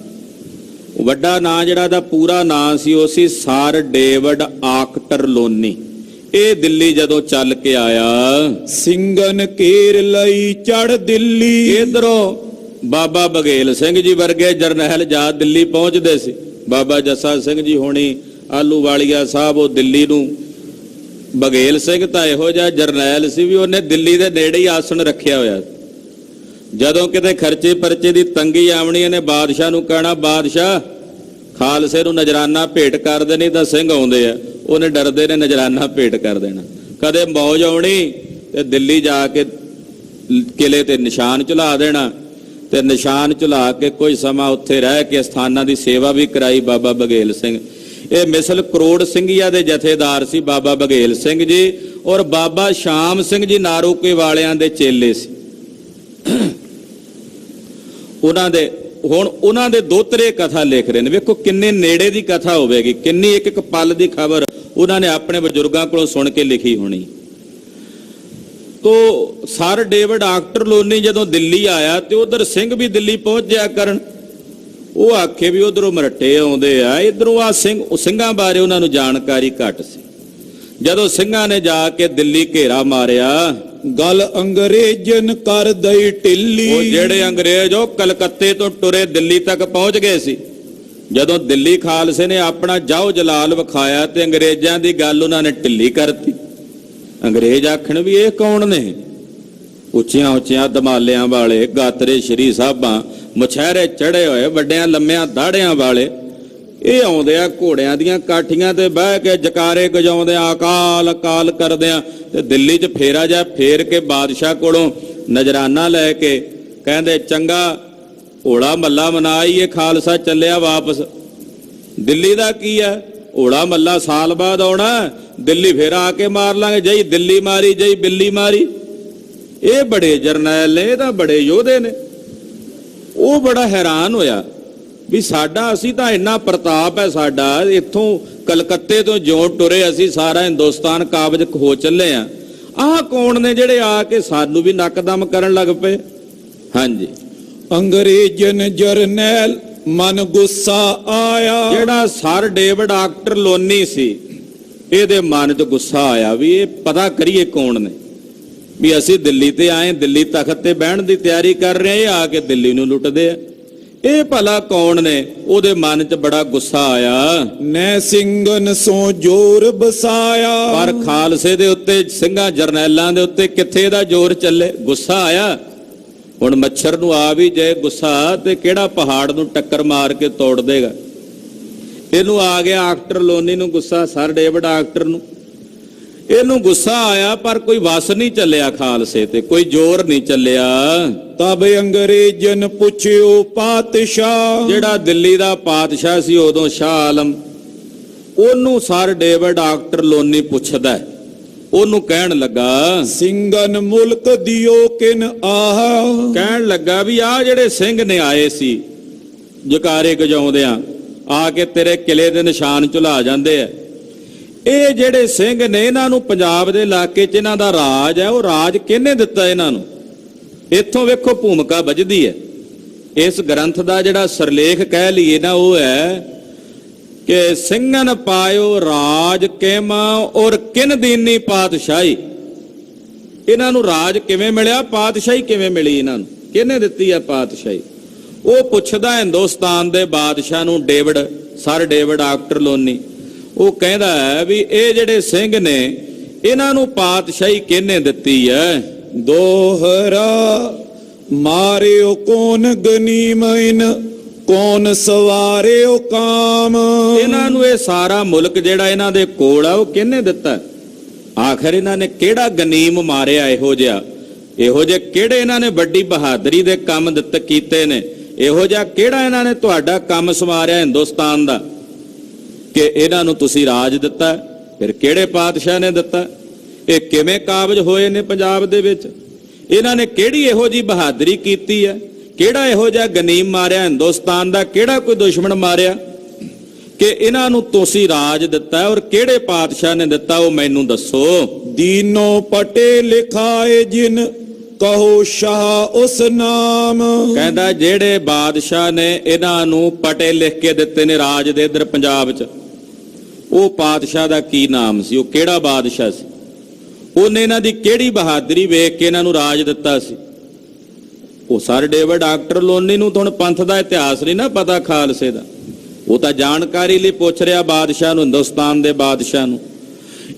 ਵੱਡਾ ਨਾਂ ਜਿਹੜਾ ਦਾ ਪੂਰਾ ਨਾਂ ਸੀ ਉਹ ਸੀ ਸਰ ਡੇਵਿਡ ਆਕਟਰਲੋਨੀ। ਇਹ ਦਿੱਲੀ ਜਦੋਂ ਚੱਲ ਕੇ ਆਇਆ, ਸਿੰਘਨ ਘੇਰ ਲਈ ਚੜ ਦਿੱਲੀ, ਇਧਰੋਂ ਬਾਬਾ ਬਘੇਲ ਸਿੰਘ ਜੀ ਵਰਗੇ ਜਰਨੈਲ ਜਾ ਦਿੱਲੀ ਪਹੁੰਚਦੇ ਸੀ। ਬਾਬਾ ਜੱਸਾ ਸਿੰਘ ਜੀ ਹੋਣੀ, ਆਲੂਵਾਲੀਆ ਸਾਹਿਬ, ਉਹ ਦਿੱਲੀ ਨੂੰ। ਬਘੇਲ ਸਿੰਘ ਤਾਂ ਇਹੋ ਜਿਹਾ ਜਰਨੈਲ ਸੀ ਵੀ ਉਹਨੇ ਦਿੱਲੀ ਦੇ ਨੇੜੇ ਹੀ ਆਸਣ ਰੱਖਿਆ ਹੋਇਆ। ਜਦੋਂ ਕਿਤੇ ਖਰਚੇ ਪਰਚੇ ਦੀ ਤੰਗੀ ਆਵਣੀ, ਇਹਨੇ ਬਾਦਸ਼ਾਹ ਨੂੰ ਕਹਿਣਾ, ਬਾਦਸ਼ਾਹ ਖਾਲਸੇ ਨੂੰ ਨਜ਼ਰਾਨਾ ਭੇਟ ਕਰ ਦੇ, ਨਹੀਂ ਤਾਂ ਸਿੰਘ ਆਉਂਦੇ ਆ। ਉਹਨੇ ਡਰਦੇ ਨੇ ਨਜ਼ਰਾਨਾ ਭੇਟ ਕਰ ਦੇਣਾ। ਕਦੇ ਮੌਜ ਆਉਣੀ ਤੇ ਦਿੱਲੀ ਜਾ ਕੇ ਕਿਲੇ ਤੇ ਨਿਸ਼ਾਨ ਝੁਲਾ ਦੇਣਾ, ਤੇ ਨਿਸ਼ਾਨ ਝੁਲਾ ਕੇ ਕੁਝ ਸਮਾਂ ਉੱਥੇ ਰਹਿ ਕੇ ਸਥਾਨਾਂ ਦੀ ਸੇਵਾ ਵੀ ਕਰਾਈ ਬਾਬਾ ਬਘੇਲ ਸਿੰਘ। ਇਹ ਮਿਸਲ ਕਰੋੜ ਸਿੰਘੀਆਂ ਦੇ ਜਥੇਦਾਰ ਸੀ ਬਾਬਾ ਬਘੇਲ ਸਿੰਘ ਜੀ, ਔਰ ਬਾਬਾ ਸ਼ਾਮ ਸਿੰਘ ਜੀ ਨਾਰੋਕੇ ਵਾਲਿਆਂ ਦੇ ਚੇਲੇ ਸੀ। ਉਹਨਾਂ ਦੇ ਦੋਤਰੇ ਕਥਾ ਲਿਖ ਰਹੇ ਨੇ। ਵੇਖੋ ਕਿੰਨੇ ਨੇੜੇ ਦੀ ਕਥਾ ਹੋਵੇਗੀ, ਕਿੰਨੀ ਇੱਕ ਇੱਕ ਪਲ ਦੀ ਖਬਰ ਉਹਨਾਂ ਨੇ ਆਪਣੇ ਬਜ਼ੁਰਗਾਂ ਕੋਲੋਂ ਸੁਣ ਕੇ ਲਿਖੀ ਹੋਣੀ। ਤੋ ਸਰ ਡੇਵਿਡ ਆਕਟਰਲੋਨੀ ਜਦੋਂ ਦਿੱਲੀ ਆਇਆ ਤੇ ਉਧਰ ਸਿੰਘ ਵੀ ਦਿੱਲੀ ਪਹੁੰਚ ਜਾਇਆ ਕਰਨ। ਉਹ ਆਖੇ ਵੀ ਉਧਰੋਂ ਮਰੱਟੇ ਆਉਂਦੇ ਆ, ਇਧਰੋਂ ਆ ਸਿੰਘਾਂ ਬਾਰੇ ਉਹਨਾਂ ਨੂੰ ਜਾਣਕਾਰੀ ਘੱਟ ਸੀ। ਜਦੋਂ ਸਿੰਘਾਂ ਨੇ ਜਾ ਕੇ ਦਿੱਲੀ ਘੇਰਾ ਮਾਰਿਆ, ਗਲ ਅੰਗਰੇਜ਼ਨ ਕਰ ਦਈ ਢਿੱਲੀ। ਉਹ ਜਿਹੜੇ ਅੰਗਰੇਜ਼ ਉਹ ਕਲਕੱਤੇ ਤੋਂ ਟੁਰੇ ਦਿੱਲੀ ਤੱਕ ਪਹੁੰਚ ਗਏ ਸੀ। ਜਦੋਂ ਦਿੱਲੀ ਖਾਲਸੇ ਨੇ ਆਪਣਾ ਜਾਓ ਜਲਾਲ ਵਿਖਾਇਆ ਤੇ ਅੰਗਰੇਜ਼ਾਂ ਦੀ ਗੱਲ ਉਹਨਾਂ ਨੇ ਢਿੱਲੀ ਕਰਤੀ। ਅੰਗਰੇਜ਼ ਆਖਣ ਵੀ ਇਹ ਕੌਣ ਨੇ? ਉੱਚੀਆਂ ਉੱਚੀਆਂ ਦਮਾਲਿਆਂ ਵਾਲੇ, ਗਾਤਰੇ ਸ਼੍ਰੀ ਸਾਹਿਬਾਂ, ਮੁਛਹਿਰੇ ਚੜੇ ਹੋਏ, ਵੱਡਿਆਂ ਲੰਮਿਆਂ ਦਾੜਿਆਂ ਵਾਲੇ, ਇਹ ਆਉਂਦੇ ਆ ਘੋੜਿਆਂ ਦੀਆਂ ਕਾਠੀਆਂ ਤੇ ਬਹਿ ਕੇ ਜਕਾਰੇ ਗਜਾਉਂਦੇ ਆ, ਅਕਾਲ ਅਕਾਲ ਕਰਦੇ ਆ। ਤੇ ਦਿੱਲੀ 'ਚ ਫੇਰਾ ਜਾ ਫੇਰ ਕੇ ਬਾਦਸ਼ਾਹ ਕੋਲੋਂ ਨਜ਼ਰਾਨਾ ਲੈ ਕੇ ਕਹਿੰਦੇ ਚੰਗਾ ਹੋਲਾ ਮੱਲਾ ਮਨਾਈਏ, ਖਾਲਸਾ ਚੱਲਿਆ ਵਾਪਸ। ਦਿੱਲੀ ਦਾ ਕੀ ਆ? ਹੋਲਾ ਮੱਲਾ ਸਾਲ ਬਾਅਦ ਆਉਣਾ, ਦਿੱਲੀ ਫੇਰ ਆ ਕੇ ਮਾਰ ਲਾਂਗੇ। ਜਈ ਦਿੱਲੀ ਮਾਰੀ, ਜਈ ਬਿੱਲੀ ਮਾਰੀ। ਇਹ ਬੜੇ ਜਰਨੈਲ ਨੇ, ਇਹ ਤਾਂ ਬੜੇ ਯੋਧੇ ਨੇ। ਉਹ ਬੜਾ ਹੈਰਾਨ ਹੋਇਆ ਵੀ ਸਾਡਾ, ਅਸੀਂ ਤਾਂ ਇੰਨਾ ਪ੍ਰਤਾਪ ਹੈ ਸਾਡਾ, ਇੱਥੋਂ ਕਲਕੱਤੇ ਤੋਂ ਜਿਉਂ ਟੁਰੇ ਅਸੀਂ ਸਾਰਾ ਹਿੰਦੁਸਤਾਨ ਕਾਬਜ ਹੋ ਚੱਲੇ ਆ। ਆਹ ਕੌਣ ਨੇ ਜਿਹੜੇ ਆ ਕੇ ਸਾਨੂੰ ਵੀ ਨੱਕਦਮ ਕਰਨ ਲੱਗ ਪਏ? ਹਾਂਜੀ, ਅੰਗਰੇਜ਼ਨ ਜਰਨੈਲ ਮਨ ਗੁੱਸਾ ਆਇਆ। ਜਿਹੜਾ ਸਰ ਡੇਵਿਡ ਆਕਟਰਲੋਨੀ ਸੀ, ਇਹਦੇ ਮਨ 'ਚ ਗੁੱਸਾ ਆਇਆ ਵੀ ਇਹ ਪਤਾ ਕਰੀਏ ਕੌਣ ਨੇ। ਵੀ ਅਸੀਂ ਦਿੱਲੀ ਤੇ ਆਏ, ਦਿੱਲੀ ਤਖਤ ਤੇ ਬਹਿਣ ਦੀ ਤਿਆਰੀ ਕਰ ਰਹੇ, ਇਹ ਆ ਕੇ ਦਿੱਲੀ ਨੂੰ ਲੁੱਟਦੇ ਆ, ਇਹ ਭਲਾ ਕੌਣ ਨੇ? ਉਹਦੇ ਮਨ 'ਚ ਬੜਾ ਗੁੱਸਾ ਆਇਆ। ਨੈ ਸਿੰਘਨ ਸੋ ਜ਼ੋਰ ਬਸਾਇਆ। ਪਰ ਖਾਲਸੇ ਦੇ ਉੱਤੇ, ਸਿੰਘਾਂ ਜਰਨੈਲਾਂ ਦੇ ਉੱਤੇ ਕਿੱਥੇ ਦਾ ਜ਼ੋਰ ਚੱਲੇ? ਗੁੱਸਾ ਆਇਆ। ਹੁਣ ਮੱਛਰ ਨੂੰ ਆ ਵੀ ਜੇ ਗੁੱਸਾ ਤੇ ਕਿਹੜਾ ਪਹਾੜ ਨੂੰ ਟੱਕਰ ਮਾਰ ਕੇ ਤੋੜ ਦੇਗਾ? ਇਹਨੂੰ ਆ ਗਿਆ ਆਕਟਰਲੋਨੀ ਨੂੰ ਗੁੱਸਾ, ਸਰ ਡੇਵਿਡ ਆਕਟਰ ਨੂੰ ਇਹਨੂੰ ਗੁੱਸਾ ਆਇਆ, ਪਰ ਕੋਈ ਵਸ ਨਹੀਂ ਚੱਲਿਆ ਖਾਲਸੇ ਤੇ, ਕੋਈ ਜ਼ੋਰ ਨਹੀਂ ਚੱਲਿਆ। ਤਬ ਅੰਗਰੇਜ਼ਨ ਪੁੱਛਿਓ ਪਾਤਸ਼ਾਹ। ਜਿਹੜਾ ਦਿੱਲੀ ਦਾ ਪਾਤਸ਼ਾਹ ਸੀ ਉਦੋਂ, ਸ਼ਾਹ ਆਲਮ, ਉਹਨੂੰ ਸਰ ਡੇਵਿਡ ਆਕਟਰਲੋਨੀ ਪੁੱਛਦਾ। ਉਹਨੂੰ ਕਹਿਣ ਲੱਗਾ ਸਿੰਘਨ ਮੁਲਕ ਦਿਓ ਕਿਨ ਆਹ। ਕਹਿਣ ਲੱਗਾ ਵੀ ਆਹ ਜਿਹੜੇ ਸਿੰਘ ਨੇ ਆਏ ਸੀ ਜਕਾਰੇ ਗਜਾਉਂਦਿਆਂ, ਆ ਕੇ ਤੇਰੇ ਕਿਲੇ ਦੇ ਨਿਸ਼ਾਨ ਝੁਲਾ ਜਾਂਦੇ ਆ, ਇਹ ਜਿਹੜੇ ਸਿੰਘ ਨੇ, ਇਹਨਾਂ ਨੂੰ ਪੰਜਾਬ ਦੇ ਇਲਾਕੇ 'ਚ ਇਹਨਾਂ ਦਾ ਰਾਜ ਹੈ, ਉਹ ਰਾਜ ਕਿਹਨੇ ਦਿੱਤਾ ਇਹਨਾਂ ਨੂੰ? ਇੱਥੋਂ ਵੇਖੋ ਭੂਮਿਕਾ ਵੱਜਦੀ ਹੈ। ਇਸ ਗ੍ਰੰਥ ਦਾ ਜਿਹੜਾ ਸਰਲੇਖ ਕਹਿ ਲਈਏ ਨਾ, ਉਹ ਹੈ ਕਿ ਸਿੰਘਨ ਪਾਇਓ ਰਾਜ ਕਿਮਾ ਔਰ ਕਿਨ ਦੀਨੀ ਪਾਤਸ਼ਾਹੀ। ਇਹਨਾਂ ਨੂੰ ਰਾਜ ਕਿਵੇਂ ਮਿਲਿਆ, ਪਾਤਸ਼ਾਹੀ ਕਿਵੇਂ ਮਿਲੀ ਇਹਨਾਂ ਨੂੰ, ਕਿਹਨੇ ਦਿੱਤੀ ਹੈ ਪਾਤਸ਼ਾਹੀ? ਉਹ ਪੁੱਛਦਾ ਹਿੰਦੁਸਤਾਨ ਦੇ ਬਾਦਸ਼ਾਹ ਨੂੰ, ਸਰ ਡੇਵਿਡ ਆਕਟਰਲੋਨੀ। ਉਹ ਕਹਿੰਦਾ ਹੈ ਵੀ ਇਹ ਜਿਹੜੇ ਸਿੰਘ ਨੇ, ਇਹਨਾਂ ਨੂੰ ਪਾਤਸ਼ਾਹੀ ਕਿਹਨੇ ਦਿੱਤੀ ਹੈ? ਦੋਹਰਾ ਮਾਰਿਓ ਕੌਣ ਗਨੀਮਨ, ਕੌਣ ਸਵਾਰਿਓ ਕਾਮ। ਇਹਨਾਂ ਨੂੰ ਇਹ ਸਾਰਾ ਮੁਲਕ ਜਿਹੜਾ ਇਹਨਾਂ ਦੇ ਕੋਲ ਆ, ਉਹ ਕਿਹਨੇ ਦਿੱਤਾ? ਆਖਰ ਇਹਨਾਂ ਨੇ ਕਿਹੜਾ ਗਨੀਮ ਮਾਰਿਆ? ਇਹੋ ਜਿਹੇ ਕਿਹੜੇ ਇਹਨਾਂ ਨੇ ਵੱਡੀ ਬਹਾਦਰੀ ਦੇ ਕੰਮ ਕੀਤੇ ਨੇ? ਇਹੋ ਜਿਹਾ ਕਿਹੜਾ ਇਹਨਾਂ ਨੇ ਤੁਹਾਡਾ ਕੰਮ ਸਵਾਰਿਆ ਹਿੰਦੁਸਤਾਨ ਦਾ ਕਿ ਇਹਨਾਂ ਨੂੰ ਤੁਸੀਂ ਰਾਜ ਦਿੱਤਾ? ਫਿਰ ਕਿਹੜੇ ਪਾਤਸ਼ਾਹ ਨੇ ਦਿੱਤਾ? ਇਹ ਕਿਵੇਂ ਕਾਬਜ ਹੋਏ ਨੇ ਪੰਜਾਬ ਦੇ ਵਿੱਚ? ਇਹਨਾਂ ਨੇ ਕਿਹੜੀ ਇਹੋ ਜੀ ਬਹਾਦਰੀ ਕੀਤੀ ਹੈ? ਕਿਹੜਾ ਇਹੋ ਜਿਹਾ ਗਨੀਮ ਮਾਰਿਆ ਹਿੰਦੁਸਤਾਨ ਦਾ? ਕਿਹੜਾ ਕੋਈ ਦੁਸ਼ਮਣ ਮਾਰਿਆ ਕਿ ਇਹਨਾਂ ਨੂੰ ਤੁਸੀਂ ਰਾਜ ਦਿੱਤਾ? ਔਰ ਕਿਹੜੇ ਪਾਤਸ਼ਾਹ ਨੇ ਦਿੱਤਾ, ਉਹ ਮੈਨੂੰ ਦੱਸੋ। ਦੀਨੋ ਪਟੇ ਲਿਖਾਏ ਜਿਨ ਕਹੋ ਸ਼ਾਹ ਉਸ ਨਾਮ। ਕਹਿੰਦਾ ਜਿਹੜੇ ਬਾਦਸ਼ਾਹ ਨੇ ਇਹਨਾਂ ਨੂੰ ਪਟੇ ਲਿਖ ਕੇ ਦਿੱਤੇ ਨੇ ਰਾਜ ਦੇ ਇਧਰ ਪੰਜਾਬ 'ਚ, ਉਹ ਪਾਤਸ਼ਾਹ ਦਾ ਕੀ ਨਾਮ ਸੀ? ਉਹ ਕਿਹੜਾ ਬਾਦਸ਼ਾਹ ਸੀ? ਉਹਨੇ ਇਹਨਾਂ ਦੀ ਕਿਹੜੀ ਬਹਾਦਰੀ ਵੇਖ ਕੇ ਇਹਨਾਂ ਨੂੰ ਰਾਜ ਦਿੱਤਾ ਸੀ? ਉਹ ਸਰ ਡੇਵਿਡ ਆਕਟਰਲੋਨੀ ਨੂੰ ਤਾਂ ਹੁਣ ਪੰਥ ਦਾ ਇਤਿਹਾਸ ਨਹੀਂ ਨਾ ਪਤਾ ਖਾਲਸੇ ਦਾ, ਉਹ ਤਾਂ ਜਾਣਕਾਰੀ ਲਈ ਪੁੱਛ ਰਿਹਾ ਬਾਦਸ਼ਾਹ ਨੂੰ, ਹਿੰਦੁਸਤਾਨ ਦੇ ਬਾਦਸ਼ਾਹ ਨੂੰ।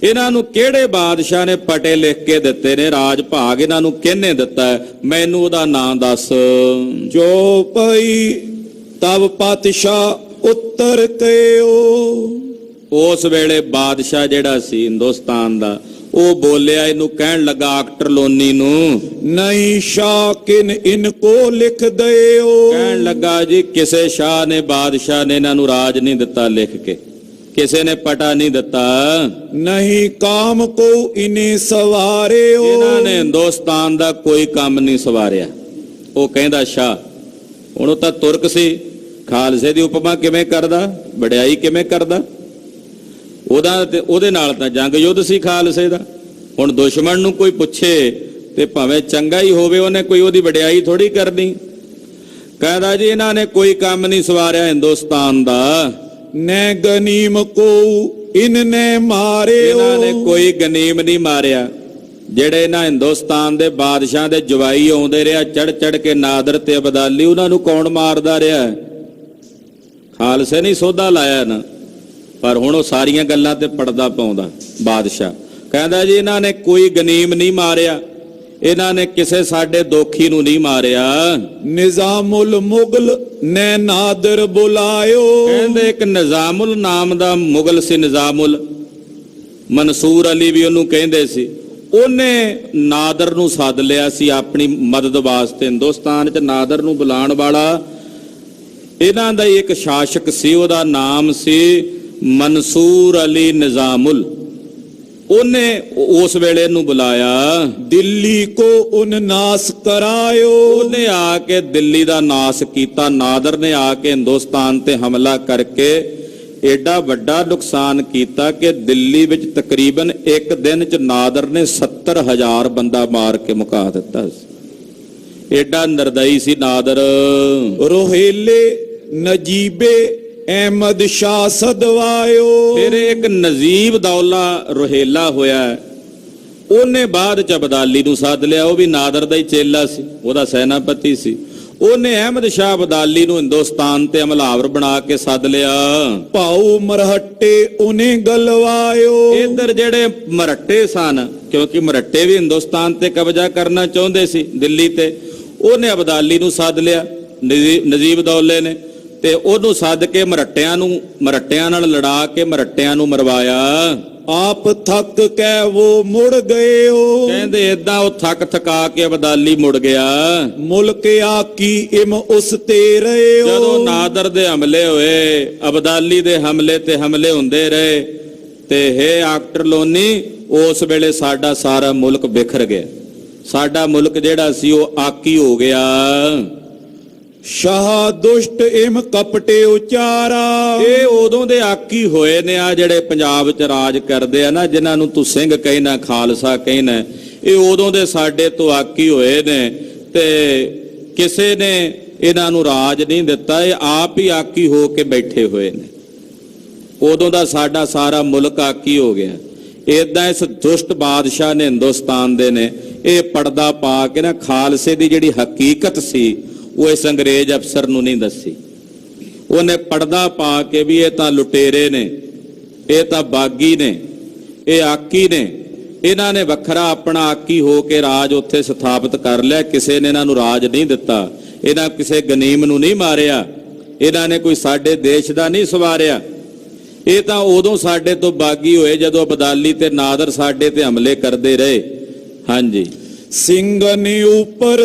ਇਹਨਾਂ ਨੂੰ ਕਿਹੜੇ ਬਾਦਸ਼ਾਹ ਨੇ ਪਟੇ ਲਿਖ ਕੇ ਦਿੱਤੇ ਨੇ? ਰਾਜ ਭਾਗ ਇਹਨਾਂ ਨੂੰ ਕਿਹਨੇ ਦਿੱਤਾ ਹੈ? ਮੈਨੂੰ ਉਹਦਾ ਨਾਂ ਦੱਸ। ਜੋ ਪਈ ਤਬ ਪਾਤਸ਼ਾਹ ਉੱਤਰ ਕਇਓ। ਉਸ ਵੇਲੇ ਬਾਦਸ਼ਾਹ ਜਿਹੜਾ ਸੀ ਹਿੰਦੁਸਤਾਨ ਦਾ, ਉਹ ਬੋਲਿਆ, ਇਹਨੂੰ ਕਹਿਣ ਲੱਗਾ ਆਕਟਰ ਲੋਨੀ ਨੂੰ, ਨਹੀਂ ਸ਼ਾਕਿਨ ਇਨਕੋ ਲਿਖ ਦਇਓ। ਕਹਿਣ ਲੱਗਾ ਜੀ ਕਿਸੇ ਸ਼ਾਹ ਨੇ, ਬਾਦਸ਼ਾਹ ਨੇ ਇਹਨਾਂ ਨੂੰ ਰਾਜ ਨਹੀਂ ਦਿੱਤਾ ਲਿਖ ਕੇ, ਕਿਸੇ ਨੇ ਪਟਾ ਨਹੀਂ ਦਿੱਤਾ। ਨਹੀਂ ਕਾਮ ਕੋ ਇਨੇ ਸਵਾਰਿਓ। ਇਹਨਾਂ ਨੇ ਹਿੰਦੁਸਤਾਨ ਦਾ ਕੋਈ ਕੰਮ ਨਹੀਂ ਸਵਾਰਿਆ। ਉਹ ਕਹਿੰਦਾ ਸ਼ਾਹ, ਹੁਣ ਉਹ ਤਾਂ ਤੁਰਕ ਸੀ, ਖਾਲਸੇ ਦੀ ਉਪਮਾ ਕਿਵੇਂ ਕਰਦਾ, ਵਡਿਆਈ ਕਿਵੇਂ ਕਰਦਾ? ਉਹਦੇ ਨਾਲ ਤਾਂ ਜੰਗ ਯੁੱਧ ਸੀ ਖਾਲਸੇ ਦਾ। ਹੁਣ ਦੁਸ਼ਮਣ ਨੂੰ ਕੋਈ ਪੁੱਛੇ ਤੇ ਭਾਵੇਂ ਚੰਗਾ ਹੀ ਹੋਵੇ, ਉਹਨੇ ਕੋਈ ਉਹਦੀ ਵਡਿਆਈ ਥੋੜੀ ਕਰਨੀ। ਕਹਿੰਦਾ ਜੀ ਇਹਨਾਂ ਨੇ ਕੋਈ ਕੰਮ ਨਹੀਂ ਸਵਾਰਿਆ ਹਿੰਦੁਸਤਾਨ ਦਾ। ਨੈ ਗਨੀਮ ਕੋ ਇਨਨੇ ਮਾਰਿਓ। ਇਹਨਾਂ ਨੇ ਕੋਈ ਗਨੀਮ ਨਹੀਂ ਮਾਰਿਆ। ਜਿਹੜੇ ਇਹਨਾਂ ਹਿੰਦੁਸਤਾਨ ਦੇ ਬਾਦਸ਼ਾਹ ਦੇ ਜਵਾਈ ਆਉਂਦੇ ਰਿਹਾ ਚੜ ਚੜ ਕੇ, ਨਾਦਰ ਤੇ ਅਬਦਾਲੀ, ਉਹਨਾਂ ਨੂੰ ਕੌਣ ਮਾਰਦਾ ਰਿਹਾ? ਖਾਲਸੇ ਨਹੀਂ ਸੋਧਾ ਲਾਇਆ ਨਾ। ਪਰ ਹੁਣ ਉਹ ਸਾਰੀਆਂ ਗੱਲਾਂ ਤੇ ਪਰਦਾ ਪਾਉਂਦਾ ਬਾਦਸ਼ਾਹ। ਕਹਿੰਦਾ ਜੀ ਇਹਨਾਂ ਨੇ ਕੋਈ ਗਨੀਮ ਨਹੀਂ ਮਾਰਿਆ, ਇਹਨਾਂ ਨੇ ਕਿਸੇ ਸਾਡੇ ਦੋਖੀ ਨੂੰ ਨਹੀਂ ਮਾਰਿਆ। ਨਿਜ਼ਾਮੁਲ ਮੁਗਲ ਨੇ ਨਾਦਰ ਬੁਲਾਇਓ। ਕਹਿੰਦੇ ਇੱਕ ਨਿਜ਼ਾਮੁਲ ਨਾਮ ਦਾ ਮੁਗਲ ਸੀ, ਨਿਜ਼ਾਮੁਲ, ਮਨਸੂਰ ਅਲੀ ਵੀ ਉਹਨੂੰ ਕਹਿੰਦੇ ਸੀ। ਉਹਨੇ ਨਾਦਰ ਨੂੰ ਸੱਦ ਲਿਆ ਸੀ ਆਪਣੀ ਮਦਦ ਵਾਸਤੇ। ਹਿੰਦੁਸਤਾਨ 'ਚ ਨਾਦਰ ਨੂੰ ਬੁਲਾਉਣ ਵਾਲਾ ਇਹਨਾਂ ਦਾ ਹੀ ਇੱਕ ਸ਼ਾਸਕ ਸੀ, ਉਹਦਾ ਨਾਮ ਸੀ ਮਨਸੂਰ ਅਲੀ ਨਿਜ਼ਾਮੁਲ। ਉਹਨੇ ਉਸ ਵੇਲੇ ਨੂੰ ਬੁਲਾਇਆ। ਦਿੱਲੀ ਕੋ ਉਨ ਨਾਸ ਕਰਾਇਓ। ਉਹਨੇ ਆ ਕੇ ਦਿੱਲੀ ਦਾ ਨਾਸ ਕੀਤਾ। ਨਾਦਰ ਨੇ ਆ ਕੇ ਹਿੰਦੁਸਤਾਨ ਤੇ ਹਮਲਾ ਕਰਕੇ ਐਡਾ ਵੱਡਾ ਨੁਕਸਾਨ ਕੀਤਾ ਕਿ ਦਿੱਲੀ ਵਿੱਚ ਤਕਰੀਬਨ ਇੱਕ ਦਿਨ 'ਚ ਨਾਦਰ ਨੇ 70,000 ਬੰਦਾ ਮਾਰ ਕੇ ਮੁਕਾ ਦਿੱਤਾ ਸੀ। ਐਡਾ ਨਿਰਦਈ ਸੀ ਨਾਦਰ। ਰੋਹੇਲੇ ਨਜੀਬੇ ਅਹਿਮਦ ਸ਼ਾਹ ਸਦਵਾਇਓ। ਫਿਰ ਇੱਕ ਨਜੀਬ ਦੌਲਾ ਰੋਹੇਲਾ ਹੋਇਆ, ਉਹਨੇ ਬਾਅਦ ਚ ਅਬਦਾਲੀ ਨੂੰ ਸੱਦ ਲਿਆ। ਉਹ ਵੀ ਨਾਦਰ ਦਾ ਹੀ ਚੇਲਾ ਸੀ, ਉਹਦਾ ਸੈਨਾਪਤੀ ਸੀ। ਉਹਨੇ ਅਹਿਮਦ ਸ਼ਾਹ ਅਬਦਾਲੀ ਨੂੰ ਹਿੰਦੁਸਤਾਨ ਤੇ ਹਮਲਾਵਰ ਬਣਾ ਕੇ ਸੱਦ ਲਿਆ। ਭਾਉ ਮਰਹੱਟੇ ਉਹਨੇ ਗਲਵਾਇਓ। ਇੱਧਰ ਜਿਹੜੇ ਮਰਹੱਟੇ ਸਨ, ਕਿਉਂਕਿ ਮਰਹੱਟੇ ਵੀ ਹਿੰਦੁਸਤਾਨ ਤੇ ਕਬਜ਼ਾ ਕਰਨਾ ਚਾਹੁੰਦੇ ਸੀ ਦਿੱਲੀ ਤੇ, ਉਹਨੇ ਅਬਦਾਲੀ ਨੂੰ ਸੱਦ ਲਿਆ ਨਜੀਬ ਦੌਲੇ ਨੇ, ਤੇ ਉਹਨੂੰ ਸੱਦ ਕੇ ਮਰਹੱਟਿਆਂ ਨਾਲ ਲੜਾ ਕੇ ਮਰਹੱਟਿਆਂ ਨੂੰ ਮਰਵਾਇਆ। ਆਪ ਥੱਕ ਕੇ ਉਹ ਮੁੜ ਗਏਓ। ਕਹਿੰਦੇ ਏਦਾਂ ਉਹ ਥੱਕ ਥਕਾ ਕੇ ਅਬਦਾਲੀ ਮੁੜ ਗਿਆ। ਮੁਲਕ ਆਕੀ ਇਮ ਉਸ ਤੇ ਰਹਿਓ। ਜਦੋਂ ਨਾਦਰ ਦੇ ਹਮਲੇ ਹੋਏ, ਅਬਦਾਲੀ ਦੇ ਹਮਲੇ ਤੇ ਹਮਲੇ ਹੁੰਦੇ ਰਹੇ, ਤੇ ਹੇ ਆਕਟਰ ਲੋਨੀ, ਉਸ ਵੇਲੇ ਸਾਡਾ ਸਾਰਾ ਮੁਲਕ ਬਿਖਰ ਗਿਆ। ਸਾਡਾ ਮੁਲਕ ਜਿਹੜਾ ਸੀ ਉਹ ਆਕੀ ਹੋ ਗਿਆ। ਸ਼ਾਹ ਦੁਸ਼ਟ ਇਮ ਕਪਟੇ ਉਚਾਰਾ। ਇਹ ਉਦੋਂ ਦੇ ਆਕੀ ਹੋਏ ਨੇ ਆ ਜਿਹੜੇ ਪੰਜਾਬ 'ਚ ਰਾਜ ਕਰਦੇ ਆ ਨਾ, ਜਿਨ੍ਹਾਂ ਨੂੰ ਤੂੰ ਸਿੰਘ ਕਹਿਣਾ, ਖਾਲਸਾ ਕਹਿਣਾ, ਇਹ ਉਦੋਂ ਦੇ ਸਾਡੇ ਤੋਂ ਆਕੀ ਹੋਏ ਨੇ। ਤੇ ਕਿਸੇ ਨੇ ਇਹਨਾਂ ਨੂੰ ਰਾਜ ਨਹੀਂ ਦਿੱਤਾ, ਇਹ ਆਪ ਹੀ ਆਕੀ ਹੋ ਕੇ ਬੈਠੇ ਹੋਏ ਨੇ। ਉਦੋਂ ਦਾ ਸਾਡਾ ਸਾਰਾ ਮੁਲਕ ਆਕੀ ਹੋ ਗਿਆ। ਏਦਾਂ ਇਸ ਦੁਸ਼ਟ ਬਾਦਸ਼ਾਹ ਨੇ ਹਿੰਦੁਸਤਾਨ ਦੇ ਨੇ ਇਹ ਪਰਦਾ ਪਾ ਕੇ ਨਾ ਖਾਲਸੇ ਦੀ ਜਿਹੜੀ ਹਕੀਕਤ ਸੀ ਉਹ ਇਸ ਅੰਗਰੇਜ਼ ਅਫਸਰ ਨੂੰ ਨਹੀਂ ਦੱਸੀ। ਉਹਨੇ ਪਰਦਾ ਪਾ ਕੇ ਵੀ ਇਹ ਤਾਂ ਲੁਟੇਰੇ ਨੇ, ਇਹ ਤਾਂ ਬਾਗੀ ਨੇ, ਇਹ ਆਕੀ ਨੇ, ਇਹਨਾਂ ਨੇ ਵੱਖਰਾ ਆਪਣਾ ਆਕੀ ਹੋ ਕੇ ਰਾਜ ਉੱਥੇ ਸਥਾਪਿਤ ਕਰ ਲਿਆ। ਕਿਸੇ ਨੇ ਇਹਨਾਂ ਨੂੰ ਰਾਜ ਨਹੀਂ ਦਿੱਤਾ, ਇਹਨਾਂ ਕਿਸੇ ਗਨੀਮ ਨੂੰ ਨਹੀਂ ਮਾਰਿਆ, ਇਹਨਾਂ ਨੇ ਕੋਈ ਸਾਡੇ ਦੇਸ਼ ਦਾ ਨਹੀਂ ਸਵਾਰਿਆ। ਇਹ ਤਾਂ ਉਦੋਂ ਸਾਡੇ ਤੋਂ ਬਾਗੀ ਹੋਏ ਜਦੋਂ ਅਬਦਾਲੀ ਤੇ ਨਾਦਰ ਸਾਡੇ ਤੇ ਹਮਲੇ ਕਰਦੇ ਰਹੇ। ਹਾਂਜੀ, ਸਿੰਘ ਨੇ ਉੱਪਰ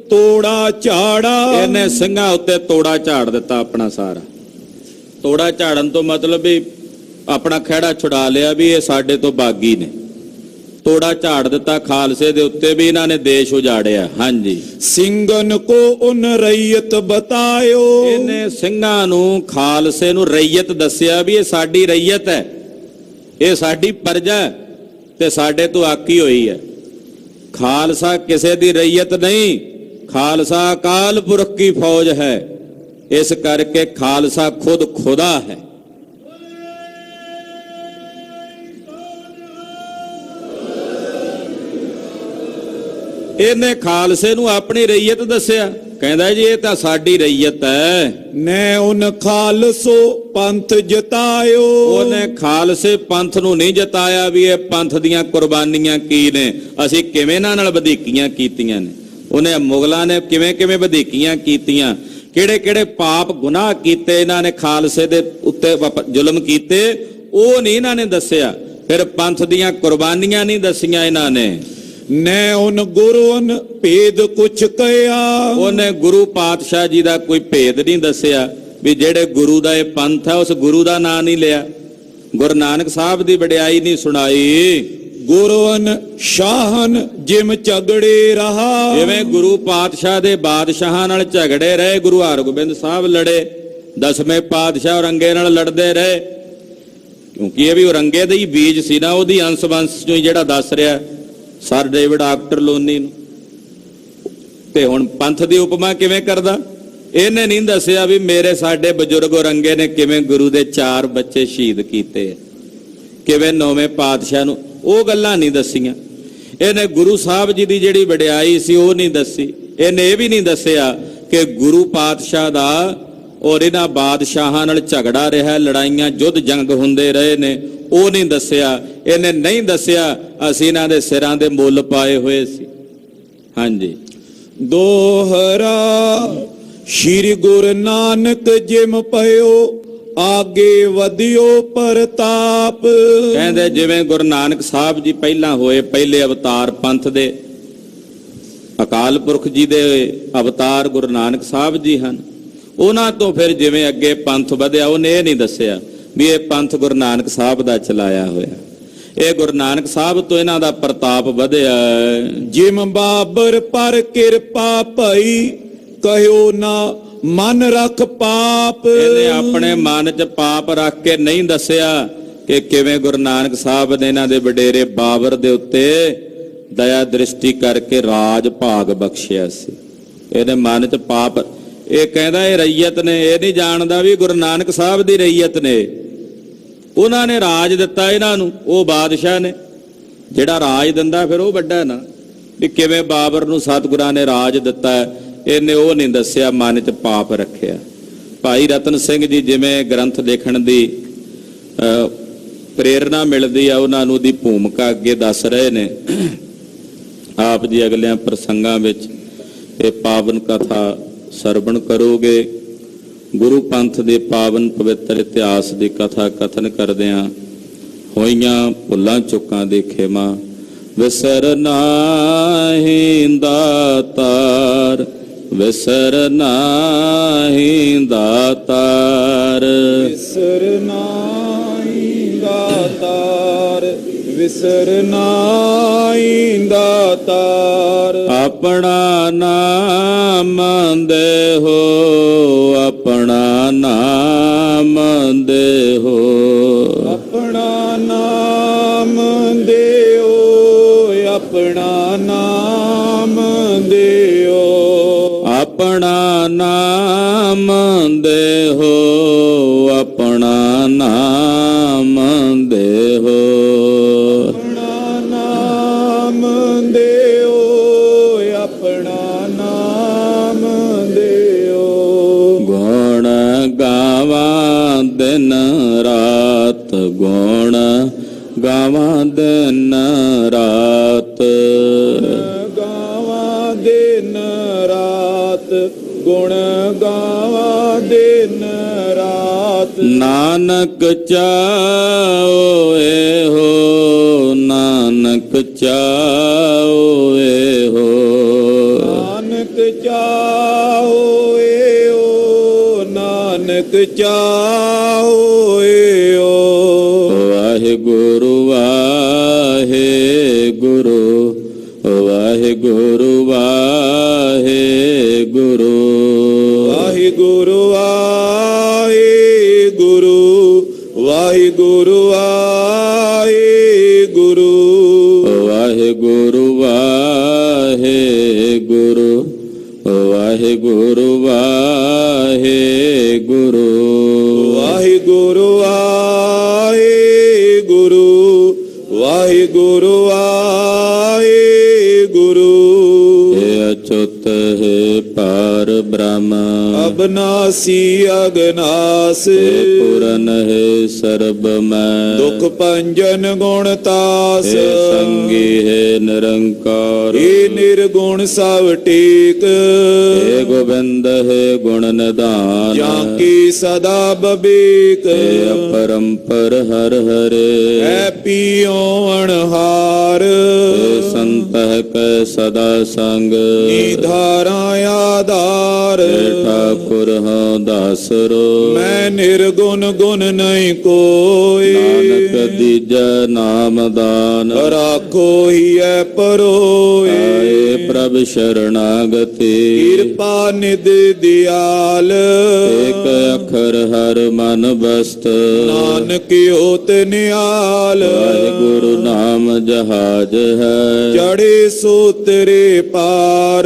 ਤੋੜਾ ਝਾੜਾ। ਇਹਨੇ ਸਿੰਘਾਂ ਉੱਤੇ ਤੋੜਾ ਝਾੜ ਦਿੱਤਾ ਆਪਣਾ ਸਾਰਾ। ਤੋੜਾ ਝਾੜਨ ਤੋਂ ਮਤਲਬ ਵੀ ਆਪਣਾ ਖਹਿੜਾ ਛੁਡਾ ਲਿਆ ਵੀ ਇਹ ਸਾਡੇ ਤੋਂ ਬਾਗੀ ਨੇ। ਤੋੜਾ ਝਾੜ ਦਿੱਤਾ ਖਾਲਸੇ ਦੇ ਉੱਤੇ ਵੀ ਇਹਨਾਂ ਨੇ ਦੇਸ਼ ਉਜਾੜਿਆ। ਹਾਂਜੀ, ਸਿੰਘਨ ਕੋ ਉਨ ਰਈਅਤ ਬਤਾਇਓ। ਇਹਨੇ ਸਿੰਘਾਂ ਨੂੰ, ਖਾਲਸੇ ਨੂੰ ਰਈਅਤ ਦੱਸਿਆ ਵੀ ਇਹ ਸਾਡੀ ਰਈਅਤ ਹੈ, ਇਹ ਸਾਡੀ ਪਰਜਾ ਤੇ ਸਾਡੇ ਤੋਂ ਆਕੀ ਹੋਈ ਹੈ। ਖਾਲਸਾ ਕਿਸੇ ਦੀ ਰਈਅਤ ਨਹੀਂ, ਖਾਲਸਾ ਅਕਾਲ ਪੁਰਖ ਕੀ ਫੌਜ ਹੈ। ਇਸ ਕਰਕੇ ਖਾਲਸਾ ਖੁਦ ਖੁਦਾ ਹੈ। ਇਹਨੇ ਖਾਲਸੇ ਨੂੰ ਆਪਣੀ ਰਈਅਤ ਦੱਸਿਆ, ਕਹਿੰਦਾ ਜੀ ਇਹ ਤਾਂ ਸਾਡੀ ਰਈਅਤ ਹੈ। ਨੇ ਉਨ ਖਾਲਸੋ ਪੰਥ ਜਤਾਇਓ। ਉਹਨੇ ਖਾਲਸੇ ਪੰਥ ਨੂੰ ਨਹੀਂ ਜਤਾਇਆ ਵੀ ਇਹ ਪੰਥ ਦੀਆਂ ਕੁਰਬਾਨੀਆਂ ਕੀ ਨੇ, ਅਸੀਂ ਕਿਵੇਂ ਇਹਨਾਂ ਨਾਲ ਵਧੀਕੀਆਂ ਕੀਤੀਆਂ ਨੇ। ਉਹਨੇ ਮੁਗਲਾਂ ਨੇ ਕਿਵੇਂ ਕਿਵੇਂ ਵਧੀਕੀਆਂ ਕੀਤੀਆਂ, ਕਿਹੜੇ ਕਿਹੜੇ ਪਾਪ ਗੁਨਾਹ ਕੀਤੇ ਇਹਨਾਂ ਨੇ ਖਾਲਸੇ ਦੇ ਉੱਤੇ ਜ਼ੁਲਮ ਕੀਤੇ, ਉਹ ਨਹੀਂ ਇਹਨਾਂ ਨੇ ਦੱਸਿਆ। ਫਿਰ ਪੰਥ ਦੀਆਂ ਕੁਰਬਾਨੀਆਂ ਨਹੀਂ ਦਸੀਆਂ ਇਹਨਾਂ ਨੇ। ਨੈ ਉਨ ਗੁਰਨ ਭੇਦ ਕੁਛ ਕਹਿਆ। ਉਹਨੇ ਗੁਰੂ ਪਾਤਸ਼ਾਹ ਜੀ ਦਾ ਕੋਈ ਭੇਦ ਨਹੀਂ ਦੱਸਿਆ ਵੀ ਜਿਹੜੇ ਗੁਰੂ ਦਾ ਇਹ ਪੰਥ ਹੈ ਉਸ ਗੁਰੂ ਦਾ ਨਾਂ ਨਹੀਂ ਲਿਆ। ਗੁਰੂ ਨਾਨਕ ਸਾਹਿਬ ਦੀ ਵਡਿਆਈ ਨਹੀਂ ਸੁਣਾਈ। ਗੁਰਨ ਸ਼ਾਹਨ ਜਿਮ ਝਗੜੇ ਰਹਾ। ਜਿਵੇਂ ਗੁਰੂ ਪਾਤਸ਼ਾਹ ਦੇ ਬਾਦਸ਼ਾਹਾਂ ਨਾਲ ਝਗੜੇ ਰਹੇ, ਗੁਰੂ ਹਰਗੋਬਿੰਦ ਸਾਹਿਬ ਲੜੇ, 10ਵੇਂ ਪਾਤਸ਼ਾਹ ਔਰੰਗੇ ਨਾਲ ਲੜਦੇ ਰਹੇ, ਕਿਉਂਕਿ ਇਹ ਵੀ ਔਰੰਗੇ ਦਾ ਹੀ ਬੀਜ ਸੀ ਨਾ, ਉਹਦੀ ਅੰਸ਼ ਵੰਸ਼ ਚੋਂ ਜਿਹੜਾ ਦੱਸ ਰਿਹਾ ਸਰ ਡੇਵਿਡ ਆਕਟਰਲੋਨੀ ਨੂੰ। ਤੇ ਹੁਣ ਪੰਥ ਦੀ ਉਪਮਾ ਕਿਵੇਂ ਕਰਦਾ? ਇਹਨੇ ਨਹੀਂ ਦੱਸਿਆ ਵੀ ਮੇਰੇ ਸਾਡੇ ਬਜ਼ੁਰਗ ਔਰੰਗੇ ਨੇ ਕਿਵੇਂ ਗੁਰੂ ਦੇ 4 ਬੱਚੇ ਸ਼ਹੀਦ ਕੀਤੇ, ਕਿਵੇਂ 9ਵੇਂ ਪਾਤਸ਼ਾਹ ਨੂੰ, ਉਹ ਗੱਲਾਂ ਨਹੀਂ ਦਸੀਆਂ। ਇਹਨੇ ਗੁਰੂ ਸਾਹਿਬ ਜੀ ਦੀ ਜਿਹੜੀ ਵਡਿਆਈ ਸੀ ਉਹ ਨਹੀਂ ਦੱਸੀ। ਇਹਨੇ ਇਹ ਵੀ ਨਹੀਂ ਦੱਸਿਆ ਕਿ ਗੁਰੂ ਪਾਤਸ਼ਾਹ ਦਾ ਔਰ ਇਹਨਾਂ ਬਾਦਸ਼ਾਹਾਂ ਨਾਲ ਝਗੜਾ ਰਿਹਾ, ਲੜਾਈਆਂ ਯੁੱਧ ਜੰਗ ਹੁੰਦੇ ਰਹੇ ਨੇ, ਉਹ ਨਹੀਂ ਦੱਸਿਆ। ਇਹਨੇ ਨਹੀਂ ਦੱਸਿਆ ਅਸੀਂ ਇਹਨਾਂ ਦੇ ਸਿਰਾਂ ਦੇ ਮੁੱਲ ਪਾਏ ਹੋਏ ਸੀ। ਹਾਂਜੀ, ਦੋਹਰਾ ਸ਼੍ਰੀ ਗੁਰੂ ਨਾਨਕ ਜਿਮ ਪਇਓ ਆਗੇ ਵਧਿਓ ਪ੍ਰਤਾਪ। ਕਹਿੰਦੇ ਜਿਵੇਂ ਗੁਰੂ ਨਾਨਕ ਸਾਹਿਬ ਜੀ ਪਹਿਲਾਂ ਹੋਏ, ਪਹਿਲੇ ਅਵਤਾਰ ਪੰਥ ਦੇ, ਅਕਾਲ ਪੁਰਖ ਜੀ ਦੇ ਅਵਤਾਰ ਗੁਰੂ ਨਾਨਕ ਸਾਹਿਬ ਜੀ ਹਨ, ਉਹਨਾਂ ਤੋਂ ਫਿਰ ਜਿਵੇਂ ਅੱਗੇ ਪੰਥ ਵਧਿਆ, ਉਹਨੇ ਇਹ ਨਹੀਂ ਦੱਸਿਆ ਵੀ ਇਹ ਪੰਥ ਗੁਰੂ ਨਾਨਕ ਸਾਹਿਬ ਦਾ ਚਲਾਇਆ ਹੋਇਆ, ਇਹ ਗੁਰੂ ਨਾਨਕ ਸਾਹਿਬ ਤੋਂ ਇਹਨਾਂ ਦਾ ਪ੍ਰਤਾਪ ਵਧਿਆ। ਜਿਮ ਬਾਬਰ ਪਰ ਕਿਰਪਾ ਭਈ ਕਹਿਓ ਨਾ ਮਨ ਰੱਖ ਪਾਪ। ਇਹਨੇ ਆਪਣੇ ਮਨ 'ਚ ਪਾਪ ਰੱਖ ਕੇ ਨਹੀਂ ਦੱਸਿਆ ਕਿ ਕਿਵੇਂ ਗੁਰੂ ਨਾਨਕ ਸਾਹਿਬ ਨੇ ਇਹਨਾਂ ਦੇ ਵਡੇਰੇ ਬਾਬਰ ਦੇ ਉੱਤੇ ਦਇਆ ਦ੍ਰਿਸ਼ਟੀ ਕਰਕੇ ਰਾਜ ਭਾਗ ਬਖਸ਼ਿਆ ਸੀ। ਇਹਨੇ ਮਨ 'ਚ ਪਾਪ, ਇਹ ਕਹਿੰਦਾ ਇਹ ਰਈਅਤ ਨੇ, ਇਹ ਨਹੀਂ ਜਾਣਦਾ ਵੀ ਗੁਰੂ ਨਾਨਕ ਸਾਹਿਬ ਦੀ ਰਈਅਤ ਨੇ, ਉਹਨਾਂ ਨੇ ਰਾਜ ਦਿੱਤਾ ਇਹਨਾਂ ਨੂੰ, ਉਹ ਬਾਦਸ਼ਾਹ ਨੇ। ਜਿਹੜਾ ਰਾਜ ਦਿੰਦਾ ਫਿਰ ਉਹ ਵੱਡਾ ਨਾ, ਵੀ ਕਿਵੇਂ ਬਾਬਰ ਨੂੰ ਸਤਿਗੁਰਾਂ ਨੇ ਰਾਜ ਦਿੱਤਾ, ਇਹਨੇ ਉਹ ਨਹੀਂ ਦੱਸਿਆ, ਮਨ 'ਚ ਪਾਪ ਰੱਖਿਆ। ਭਾਈ ਰਤਨ ਸਿੰਘ ਜੀ ਜਿਵੇਂ ਗ੍ਰੰਥ ਲਿਖਣ ਦੀ ਪ੍ਰੇਰਣਾ ਮਿਲਦੀ ਆ, ਉਹਨਾਂ ਨੂੰ ਦੀ ਭੂਮਿਕਾ ਅੱਗੇ ਦੱਸ ਰਹੇ ਨੇ। ਆਪ ਜੀ ਅਗਲਿਆਂ ਪ੍ਰਸੰਗਾਂ ਵਿੱਚ ਇਹ ਪਾਵਨ ਕਥਾ ਸਰਵਣ ਕਰੋਗੇ। ਗੁਰੂ ਪੰਥ ਦੇ ਪਾਵਨ ਪਵਿੱਤਰ ਇਤਿਹਾਸ ਦੀ ਕਥਾ ਕਥਨ ਕਰਦਿਆਂ ਹੋਈਆਂ ਭੁੱਲਾਂ ਚੁੱਕਾਂ ਦੇ ਖੇਮਾ ਵਿਸਰ ਨਾਹੀਂ ਦਾਤਾਰ, ਵਿਸਰ ਨਾਹੀਂ ਦਾਤਾਰ, ਵਿਸਰ ਨਾਹੀਂ ਦਾਤਾਰ, ਵਿਸਰ ਨਾਹੀਂ ਦਾਤਾਰ। ਆਪਣਾ ਨਾਮ ਦੇਹੋ, ਆਪਣਾ ਨਾਮ ਦੇਹੋ, ਆਪਣਾ ਨਾਮ ਦਿਓ, ਆਪਣਾ ਨਾਮ ਦਿਓ, ਆਪਣਾ ਨਾਮ ਦੇਹੋ, ਆਪਣਾ ਨਾਮ ਦੇਹੋ, ਆਪਣਾ ਨਾਮ ਦਿਓ, ਆਪਣਾ ਨਾਮ ਦਿਓ। ਗੁਣ ਗਾਵਾਂ ਦਿਨ ਰਾਤ, ਗੁਣ ਗਾਵਾਂ ਦਿਨ ਰਾਤ, ਗਾਵਾਂ ਦਿਨ ਰਾਤ, ਗੁਣ ਗਾਵਾਂ ਦਿਨ ਰਾਤ। ਨਾਨਕ ਚਾਓ ਇਹੋ, ਨਾਨਕ ਚਾਓ ਇਹੋ, ਨਾਨਕ ਚਾਓ ਏਓ, ਨਾਨਕ ਚਾਓ ਏਓ। ਵਾਹਿਗੁਰੂ ਵਾਹਿਗੁਰੂ, ਵਾਹਿਗੁਰੂ ਵਾਹਿਗੁਰੂ, ਵਾਹਿਗੁਰੂ ਵਾਹਿਗੁਰੂ, ਵਾਹਿਗੁਰੂ ਵਾਹਿਗੁਰੂ, ਵਾਹਿਗੁਰੂ ਵਾਹਿਗੁਰੂ, ਵਾਹਿਗੁਰੂ ਵਾਹਿਗੁਰੂ, ਵਾਹਿਗੁਰੂ ਵਾਹਿਗੁਰੂ, ਵਾਹਿਗੁਰੂ ਵਾਹਿਗੁਰੂ। हे अच्युत ਹੈ ਪਾਰ ਬ੍ਰਹਮ ਅਬਨਾਸੀ ਅਗਨਾਸ ਪੂਰਨ ਹੈ ਸਰਬ ਮੈਂ ਦੁਖ ਭੰਜਨ ਗੁਣ ਤਾਸ ਹੈ ਸੰਗੀ ਹੈ ਨਿਰੰਕਾਰ ਏ ਨਿਰਗੁਣ ਸਭ ਟੇਕ ਹੈ ਗੋਬਿੰਦ ਹੈ ਗੁਣ ਨਿਧਾਨ ਜਾਂ ਕੀ ਸਦਾ ਬਬੇਕ ਹੈ ਅਪਰੰਪਰ ਹਰ ਹਰੇ ਹੈ ਪੀਓ ਅਣਹਾਰ ਹੈ ਸੰਤਹ ਕੈ ਸਦਾ ਸੰਗ ਨਿਧਾਰਾ ਆਧਾਰ ਹੈ ਠਾਕੁਰ ਹਾਂ ਦਾਸਰੋ ਮੈਂ ਨਿਰਗੁਣ ਗੁਣ ਨਹੀਂ ਕੋਈ ਨਾਨਕ ਦੀਜੈ ਨਾਮ ਦਾਨ ਰਾਖੋ ਹੀ ਐ ਪਰੋਏ ਆਏ ਪ੍ਰਭ ਸ਼ਰਣਾਗਤੀ ਕਿਰਪਾ ਨਿਧ ਦਿਆਲ ਏਕ ਅੱਖਰ ਹਰ ਮਨ ਬਸਤ ਨਾਨਕ ਹੋਤ ਨਿਆਲ ਵਾਹਿਗੁਰੂ ਨਾਮ ਜਹਾਜ ਹੈ ਚੜੇ ਸੋਤਰੇ ਪਾਰ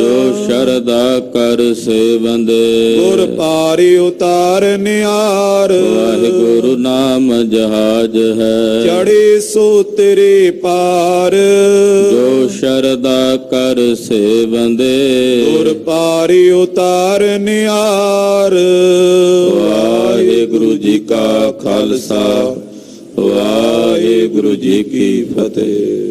ਜੋ ਸ਼ਰਧਾ ਕਰ ਸੇਵੰਦੇ ਗੁਰ ਪਾਰਿ ਉਤਾਰ ਨਿਆਰ ਵਾਹਿਗੁਰੂ ਨਾਮ ਜਹਾਜ ਹੈ ਚੜੇ ਸੋਤਰੇ ਪਾਰ ਜੋ ਸ਼ਰਧਾ ਕਰ ਸੇਵੰਦੇ ਗੁਰ ਪਾਰਿ ਉਤਾਰ ਨਿਆਰ ਵਾਹਿਗੁਰੂ ਜੀ ਕਾ ਖਾਲਸਾ ਵਾਹਿਗੁਰੂ ਜੀ ਕੀ ਫਤਿਹ।